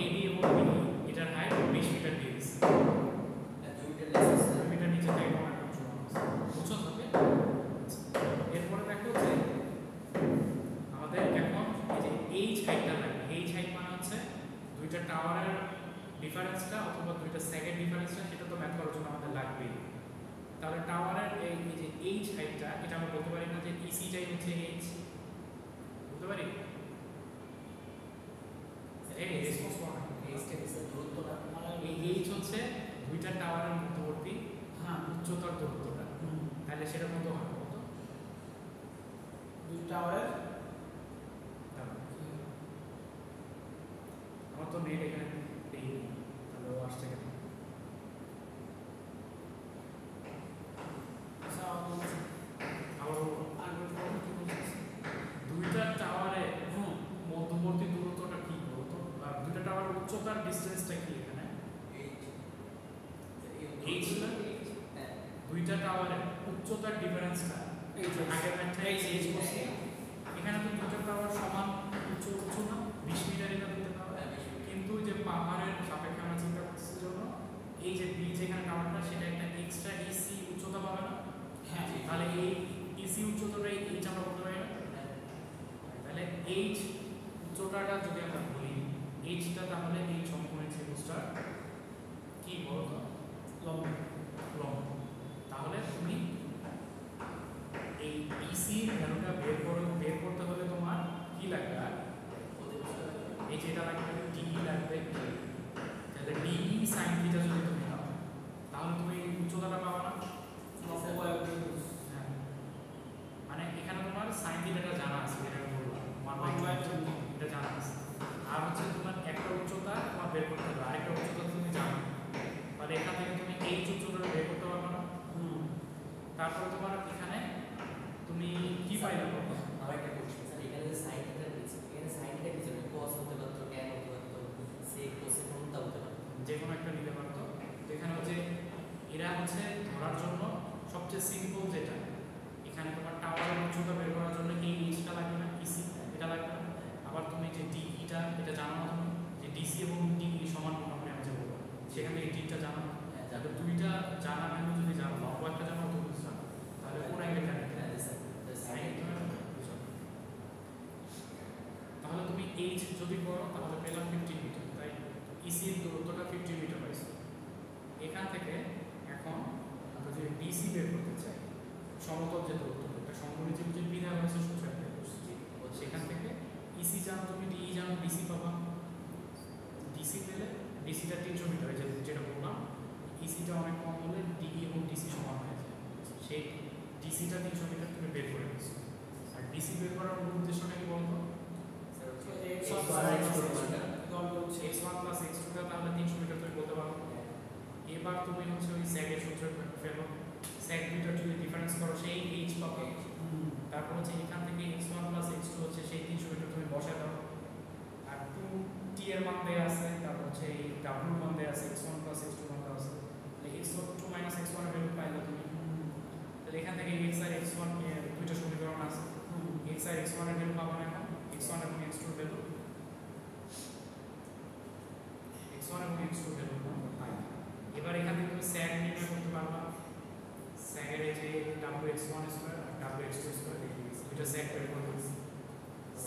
এডি এবং ই এটার হাইট 20 মিটার দিয়ে দিচ্ছে, 2 মিটার লেস 2 মিটার নিচে থেকে কন্ডাক্টর ঝুলানো হয়েছে, বুঝছো তবে? এরপরে দেখো যে আমাদের এখন এই যে এইচ হাইটটা লাগবে, এইচ হাইট মানে হচ্ছে দুইটা টাওয়ারের ডিফারেন্সটা অথবা দুইটা সেকেন্ড ডিফারেন্সটা, সেটা তো ম্যাথ করার জন্য আমাদের লাগবেই। তাহলে টাওয়ারের এই যে এইচ হাইটটা এটা আমরা বলতে পারি না যে ইসি টাই হচ্ছে এইচ, বুঝতে পারি? এই রেসপন্স করো না, এইচটা হচ্ছে দূরত্বটা এই এইচ হচ্ছে 2 দুইটা টাওয়ারের মধ্যবর্তী হ্যাঁ উচ্চতার দূরত্বটা, তাহলে সেটা কত হবে কত? দুই টাওয়ারের আমার তো নেট এখানে নেই, তাহলে ও আসছে কেন? আবার দুইটা টাওয়ারে মধ্যবর্তী দূরত্বটা কি বলতো? দুইটা টাওয়ারের উচ্চতার ডিসটেন্সটা কি এখানে? এইচ না? দুইটা টাওয়ারের উচ্চতার ডিফারেন্সটা আগের ম্যাথে এইচ করছি। এখানে তো দুটো টাওয়ার সমান উচ্চ না, 20 মিটার এটা দিতে পারবে, কিন্তু যে পাহাড়ের সাপেক্ষে আমরা চিন্তা করছি জন্য এই যে বি যেখানে টাওয়ারটা সেটা একটা এক্সট্রা ইসি উচ্চতা পাবে না? হ্যাঁ তাহলে এই ইসি উচ্চতাটাই এইচ আমরা বলতে পারি না? তাহলে এইচ উচ্চতাটা যদি আমরা বলি, এইচটা তাহলে এই সমকোণের ত্রিভুজটার কি বলতো? লম্ব। লম্ব। তাহলে তুমি এই ইসি ভ্যালুটা বের করতে হলে তোমার কি লাগবে? আর এই যেটা লাগবে ডি লাগবে, তাহলে ডি sin থিটা যদি তুমি নাও তাহলে তুমি উচ্চতাটা পাবে না? হ্যাঁ, মানে এখানে তোমার sin থিটাটা জানা আছে, এটা বললাম 1/2 এটা জানা আছে। আর হচ্ছে তোমার একটা উচ্চতা তোমার বের করতে হবে, আরেকটা উচ্চতা তুমি জানো, তাহলে এখান থেকে তুমি এই উচ্চতাটা বের করতে পারবে না। তারপরে তোমার এখানে তুমি কি পাইলে বলো? আরেকটা কোশ্চেন স্যার, এখানে যে সাইন থিটা দিয়েছে, এখানে সাইন থিটা কি জানো? cos হতে পারতো, tan হতে পারতো, sec cosec কোনটা হতে পারতো? যে কোনো একটা নিতে পারতো। তো এখানে হচ্ছে এরা হচ্ছে ধরার জন্য সবচেয়ে সিম্পল যেটা, এখানে তোমার টাওয়ারের উচ্চতা বের করার জন্য এই এইচটা লাগবে না, ইসি এটা লাগবে না। আবার তুমি যে ডিইটা এটা জানো না তুমি, যে ডিসি এবং ডিই সমান মোটামুটি আমি যে বলবো, সেখানে এই ডিটা জানো না। তাহলে দুইটা জানা ভ্যালু যদি জানো, লম্ব একটা জানো, তুমি জানো, তাহলে কোন অ্যাঙ্গেল জানো? তাহলে তুমি এইচ যদি করো তাহলে পেলাম 50 মিটার, তাই ইসির দূরত্বটা 50 মিটার পাইছো। এখান থেকে এখন আমরা যদি ডিসি বের করতে চাই, সমতল যে দূরত্ব, একটা সমকোণী ত্রিভুজের পিথাগোরাসের সূত্র অ্যাপ্লাই করছি, সেখান থেকে ইসি জানো তুমি, ডিই জানো, ডিসি পাবা। ডিসি পেলে ডিসিটা 300 মিটার, যেটা বললাম ইসিটা অনেক কম হলে ডিই এবং ডিসি সমান হয়ে যায়, সেই ডিসিটা 300 মিটার তুমি বের করে দিচ্ছো। আর ডিসি বের করার মূল উদ্দেশ্যটা কি বলতো? x1 plus x2 তাহলে 300 মিটার তুমি বলতে পারো। এবার তুমি হচ্ছে ওই স্যাগের সূত্র ফেলো, স্যাগ দুইটার যদি ডিফারেন্স করো সেই h পাবে। তারপর হচ্ছে এখান থেকে x1 plus x2 হচ্ছে সেই 300 মিটার তুমি বসায় দাও, আর 2t এর মান দেয়া আছে, তারপর হচ্ছে এই w মান দেয়া আছে, x1 plus x2 মান দেয়া আছে, তাহলে x2 minus x1 এর ভ্যালু পাইলে তুমি, তাহলে এখান থেকে x আর x1 এর দুইটা সমীকরণ আছে, x আর x1 এর ভ্যালু পাবো না এখন, x1 এবং x2 এর ভ্যালু, x1 এবং x2 এর ভ্যালু পাই। এবার এখান থেকে তুমি স্যাগ নির্ণয় করতে পারবা, স্যাগের এই যে wx1 স্কয়ার আর wx2 স্কয়ার দুইটা স্যাগ বের করে দিচ্ছি।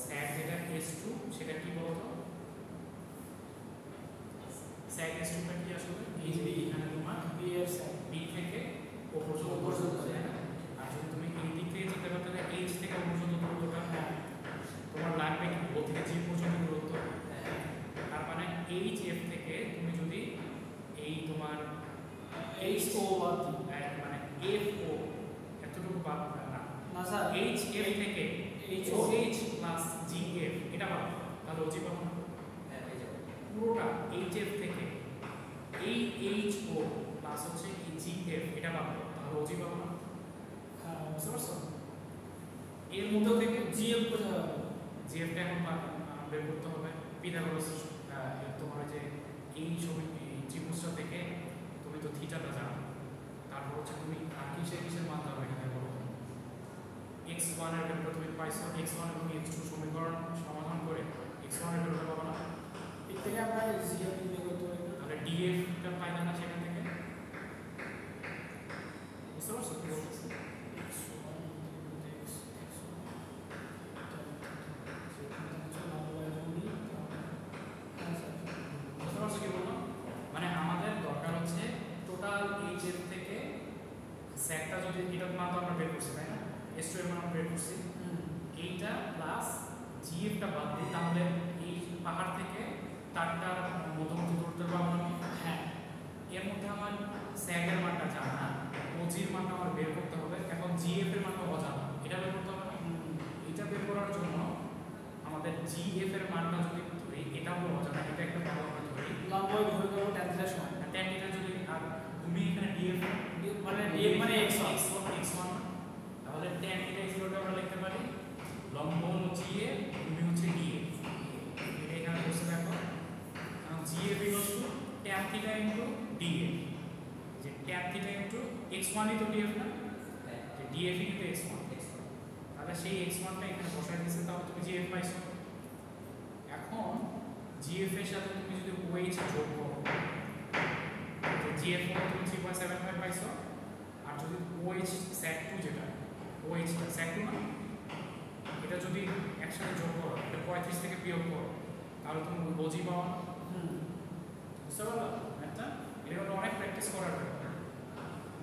স্যাগ যেটা s2 সেটা কি বলতো? স্যাগ s2 টা কি আসলে? এই যে এখানে তোমার b এর স্যাগ, b থেকে ও পর্যন্ত, তাই না? আর যদি তুমি এই দিক থেকে চিন্তা করতে গেলে h থেকে ও পর্যন্ত দূরত্বটা তোমার লাগবে কি ও থেকে g পর্যন্ত দূরত্ব, তার মানে hf থেকে তুমি যদি এই তোমার ho বাদ দিই, মানে fo এতটুকু বাদ না না স্যার hf থেকে ho h প্লাস gf এটা পাবো, তাহলে ও জি পাবো না? হ্যাঁ হয়ে যাবে। পুরোটা hf থেকে এই ho প্লাস হচ্ছে এই gf এটা পাবো, তাহলে ও জি পাবো না? বুঝতে পারছো? এর মধ্যে থেকে gf কোথায় হবে? gf টা এখন বের করতে হবে পিথাগোরাস, তোমার যে এই ত্রিভুজটা থেকে তুমি তো থিটাটা জানো, তারপর হচ্ছে তুমি আর কিসের মান দাও এখানে বলো? x1 এর ভ্যালুটা তুমি পাইছো, x1 এবং x2 সমীকরণ সমাধান করে x1 এর ভ্যালুটা পাবো না? এর থেকে আমরা gf নির্ণয় করতে পারি, তাহলে df টা পাইলে না সেখান থেকে? বুঝতে পারছো কি বলতেছি? বুঝতে পারছো কি বললাম? মানে আমাদের দরকার হচ্ছে টোটাল hf থেকে স্যাগটা যদি এটার মান তো আমরা বের করছি তাই না, s2 এর মান বের করছি, এইটা প্লাস gf টা বাদ দিই, তাহলে এই পাহাড় থেকে তারটার মধ্যবর্তী দূরত্বের পাবো আমি। হ্যাঁ এর মধ্যে আমার স্যাগের মানটা জানা, ওজির মানটা আমার বের করতে হবে। এখন জিএফ এর মানটা অজানা, এটা বের করতে হবে না? এটা বের করার জন্য আমাদের জিএফ এর মানটা যদি ধরি, এটা হলো অজানা, এটা একটা ভালো আমরা ধরি লম্ব ঘুরে গেল tan থিটা সমান tan থিটা যদি, আর তুমি এখানে ডিএফ মানে df মানে x1 x1, তাহলে tan theta is equal to আমরা লিখতে পারি লম্ব হলো জিএ, ভূমি হচ্ছে ডিএ। এটা এখানে বসে দেখো, কারণ GF equal to tan theta into DA, যে tan থিটা ইনটু x1 ই তো ডিএফ না, যে ডিএফ ইনটু x1, তাহলে সেই x1 টা এখানে বসায় দিয়েছে, তাহলে তুমি জিএফ পাইছো। এখন জিএফ এর সাথে তুমি যদি ওএইচ যোগ করো, যে জিএফ তুমি 3.75 পাইছো, আর যদি ওএইচ স্যাট 2 যেটা ওএইচ টা স্যাট 2 না, এটা যদি একসাথে যোগ করো, এটা 35 থেকে বিয়োগ করো, তাহলে তুমি ওজি পাও না। বুঝতে পারলো একটা? এটা হলো অনেক প্র্যাকটিস করার ব্যাপার।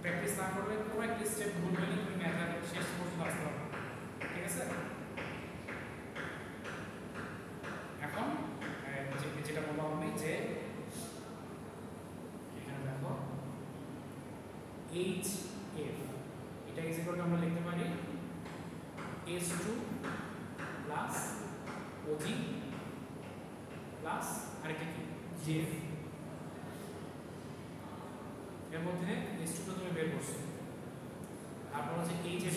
প্র্যাকটিস না করলে পুরো একটা স্টেপ ভুল হলে তুমি ম্যাথের শেষ পর্যন্ত আসতে পারবে না। ঠিক আছে? এখন যেটা বললাম আমি, যে এখানে দেখো এইচ এফ, এটা ইজ ইকুয়াল টু আমরা লিখতে পারি S2 প্লাস ওজি প্লাস আরেকটা কি জিএফ। এর মধ্যে S2 টা তুমি বের করছো, তারপর হচ্ছে HF,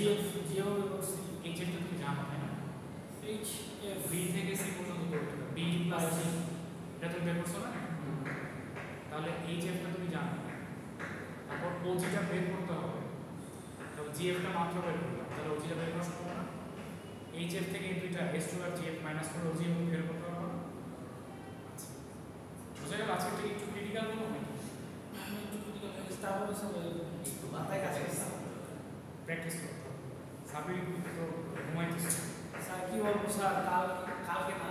জিও করছি HF টা তুমি জানো তাই না? hf B থেকে C পর্যন্ত করতে হবে, B প্লাস C, এটা তুমি বের করছো না? তাহলে HF টা তুমি জানো, তারপর OG টা বের করতে হবে, তাহলে GF টা মাত্র বের করলাম, তাহলে OG টা বের করা সম্ভব না। HF থেকে এই দুইটা S2 আর GF মাইনাস করে OG বের করতে হবে। আচ্ছা, বুঝা গেল? আজকে থেকে একটু ক্রিটিক্যাল হলো নাকি? আমি একটু ক্রিটিক্যাল তারপর একটু মাথায় কাজ করছি প্র্যাকটিস করতে হবে। সাবির তো ঘুমাইতেছে। স্যার কি বলবো স্যার, কালকে না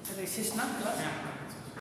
সেটা শেষ না ক্লাস? হ্যাঁ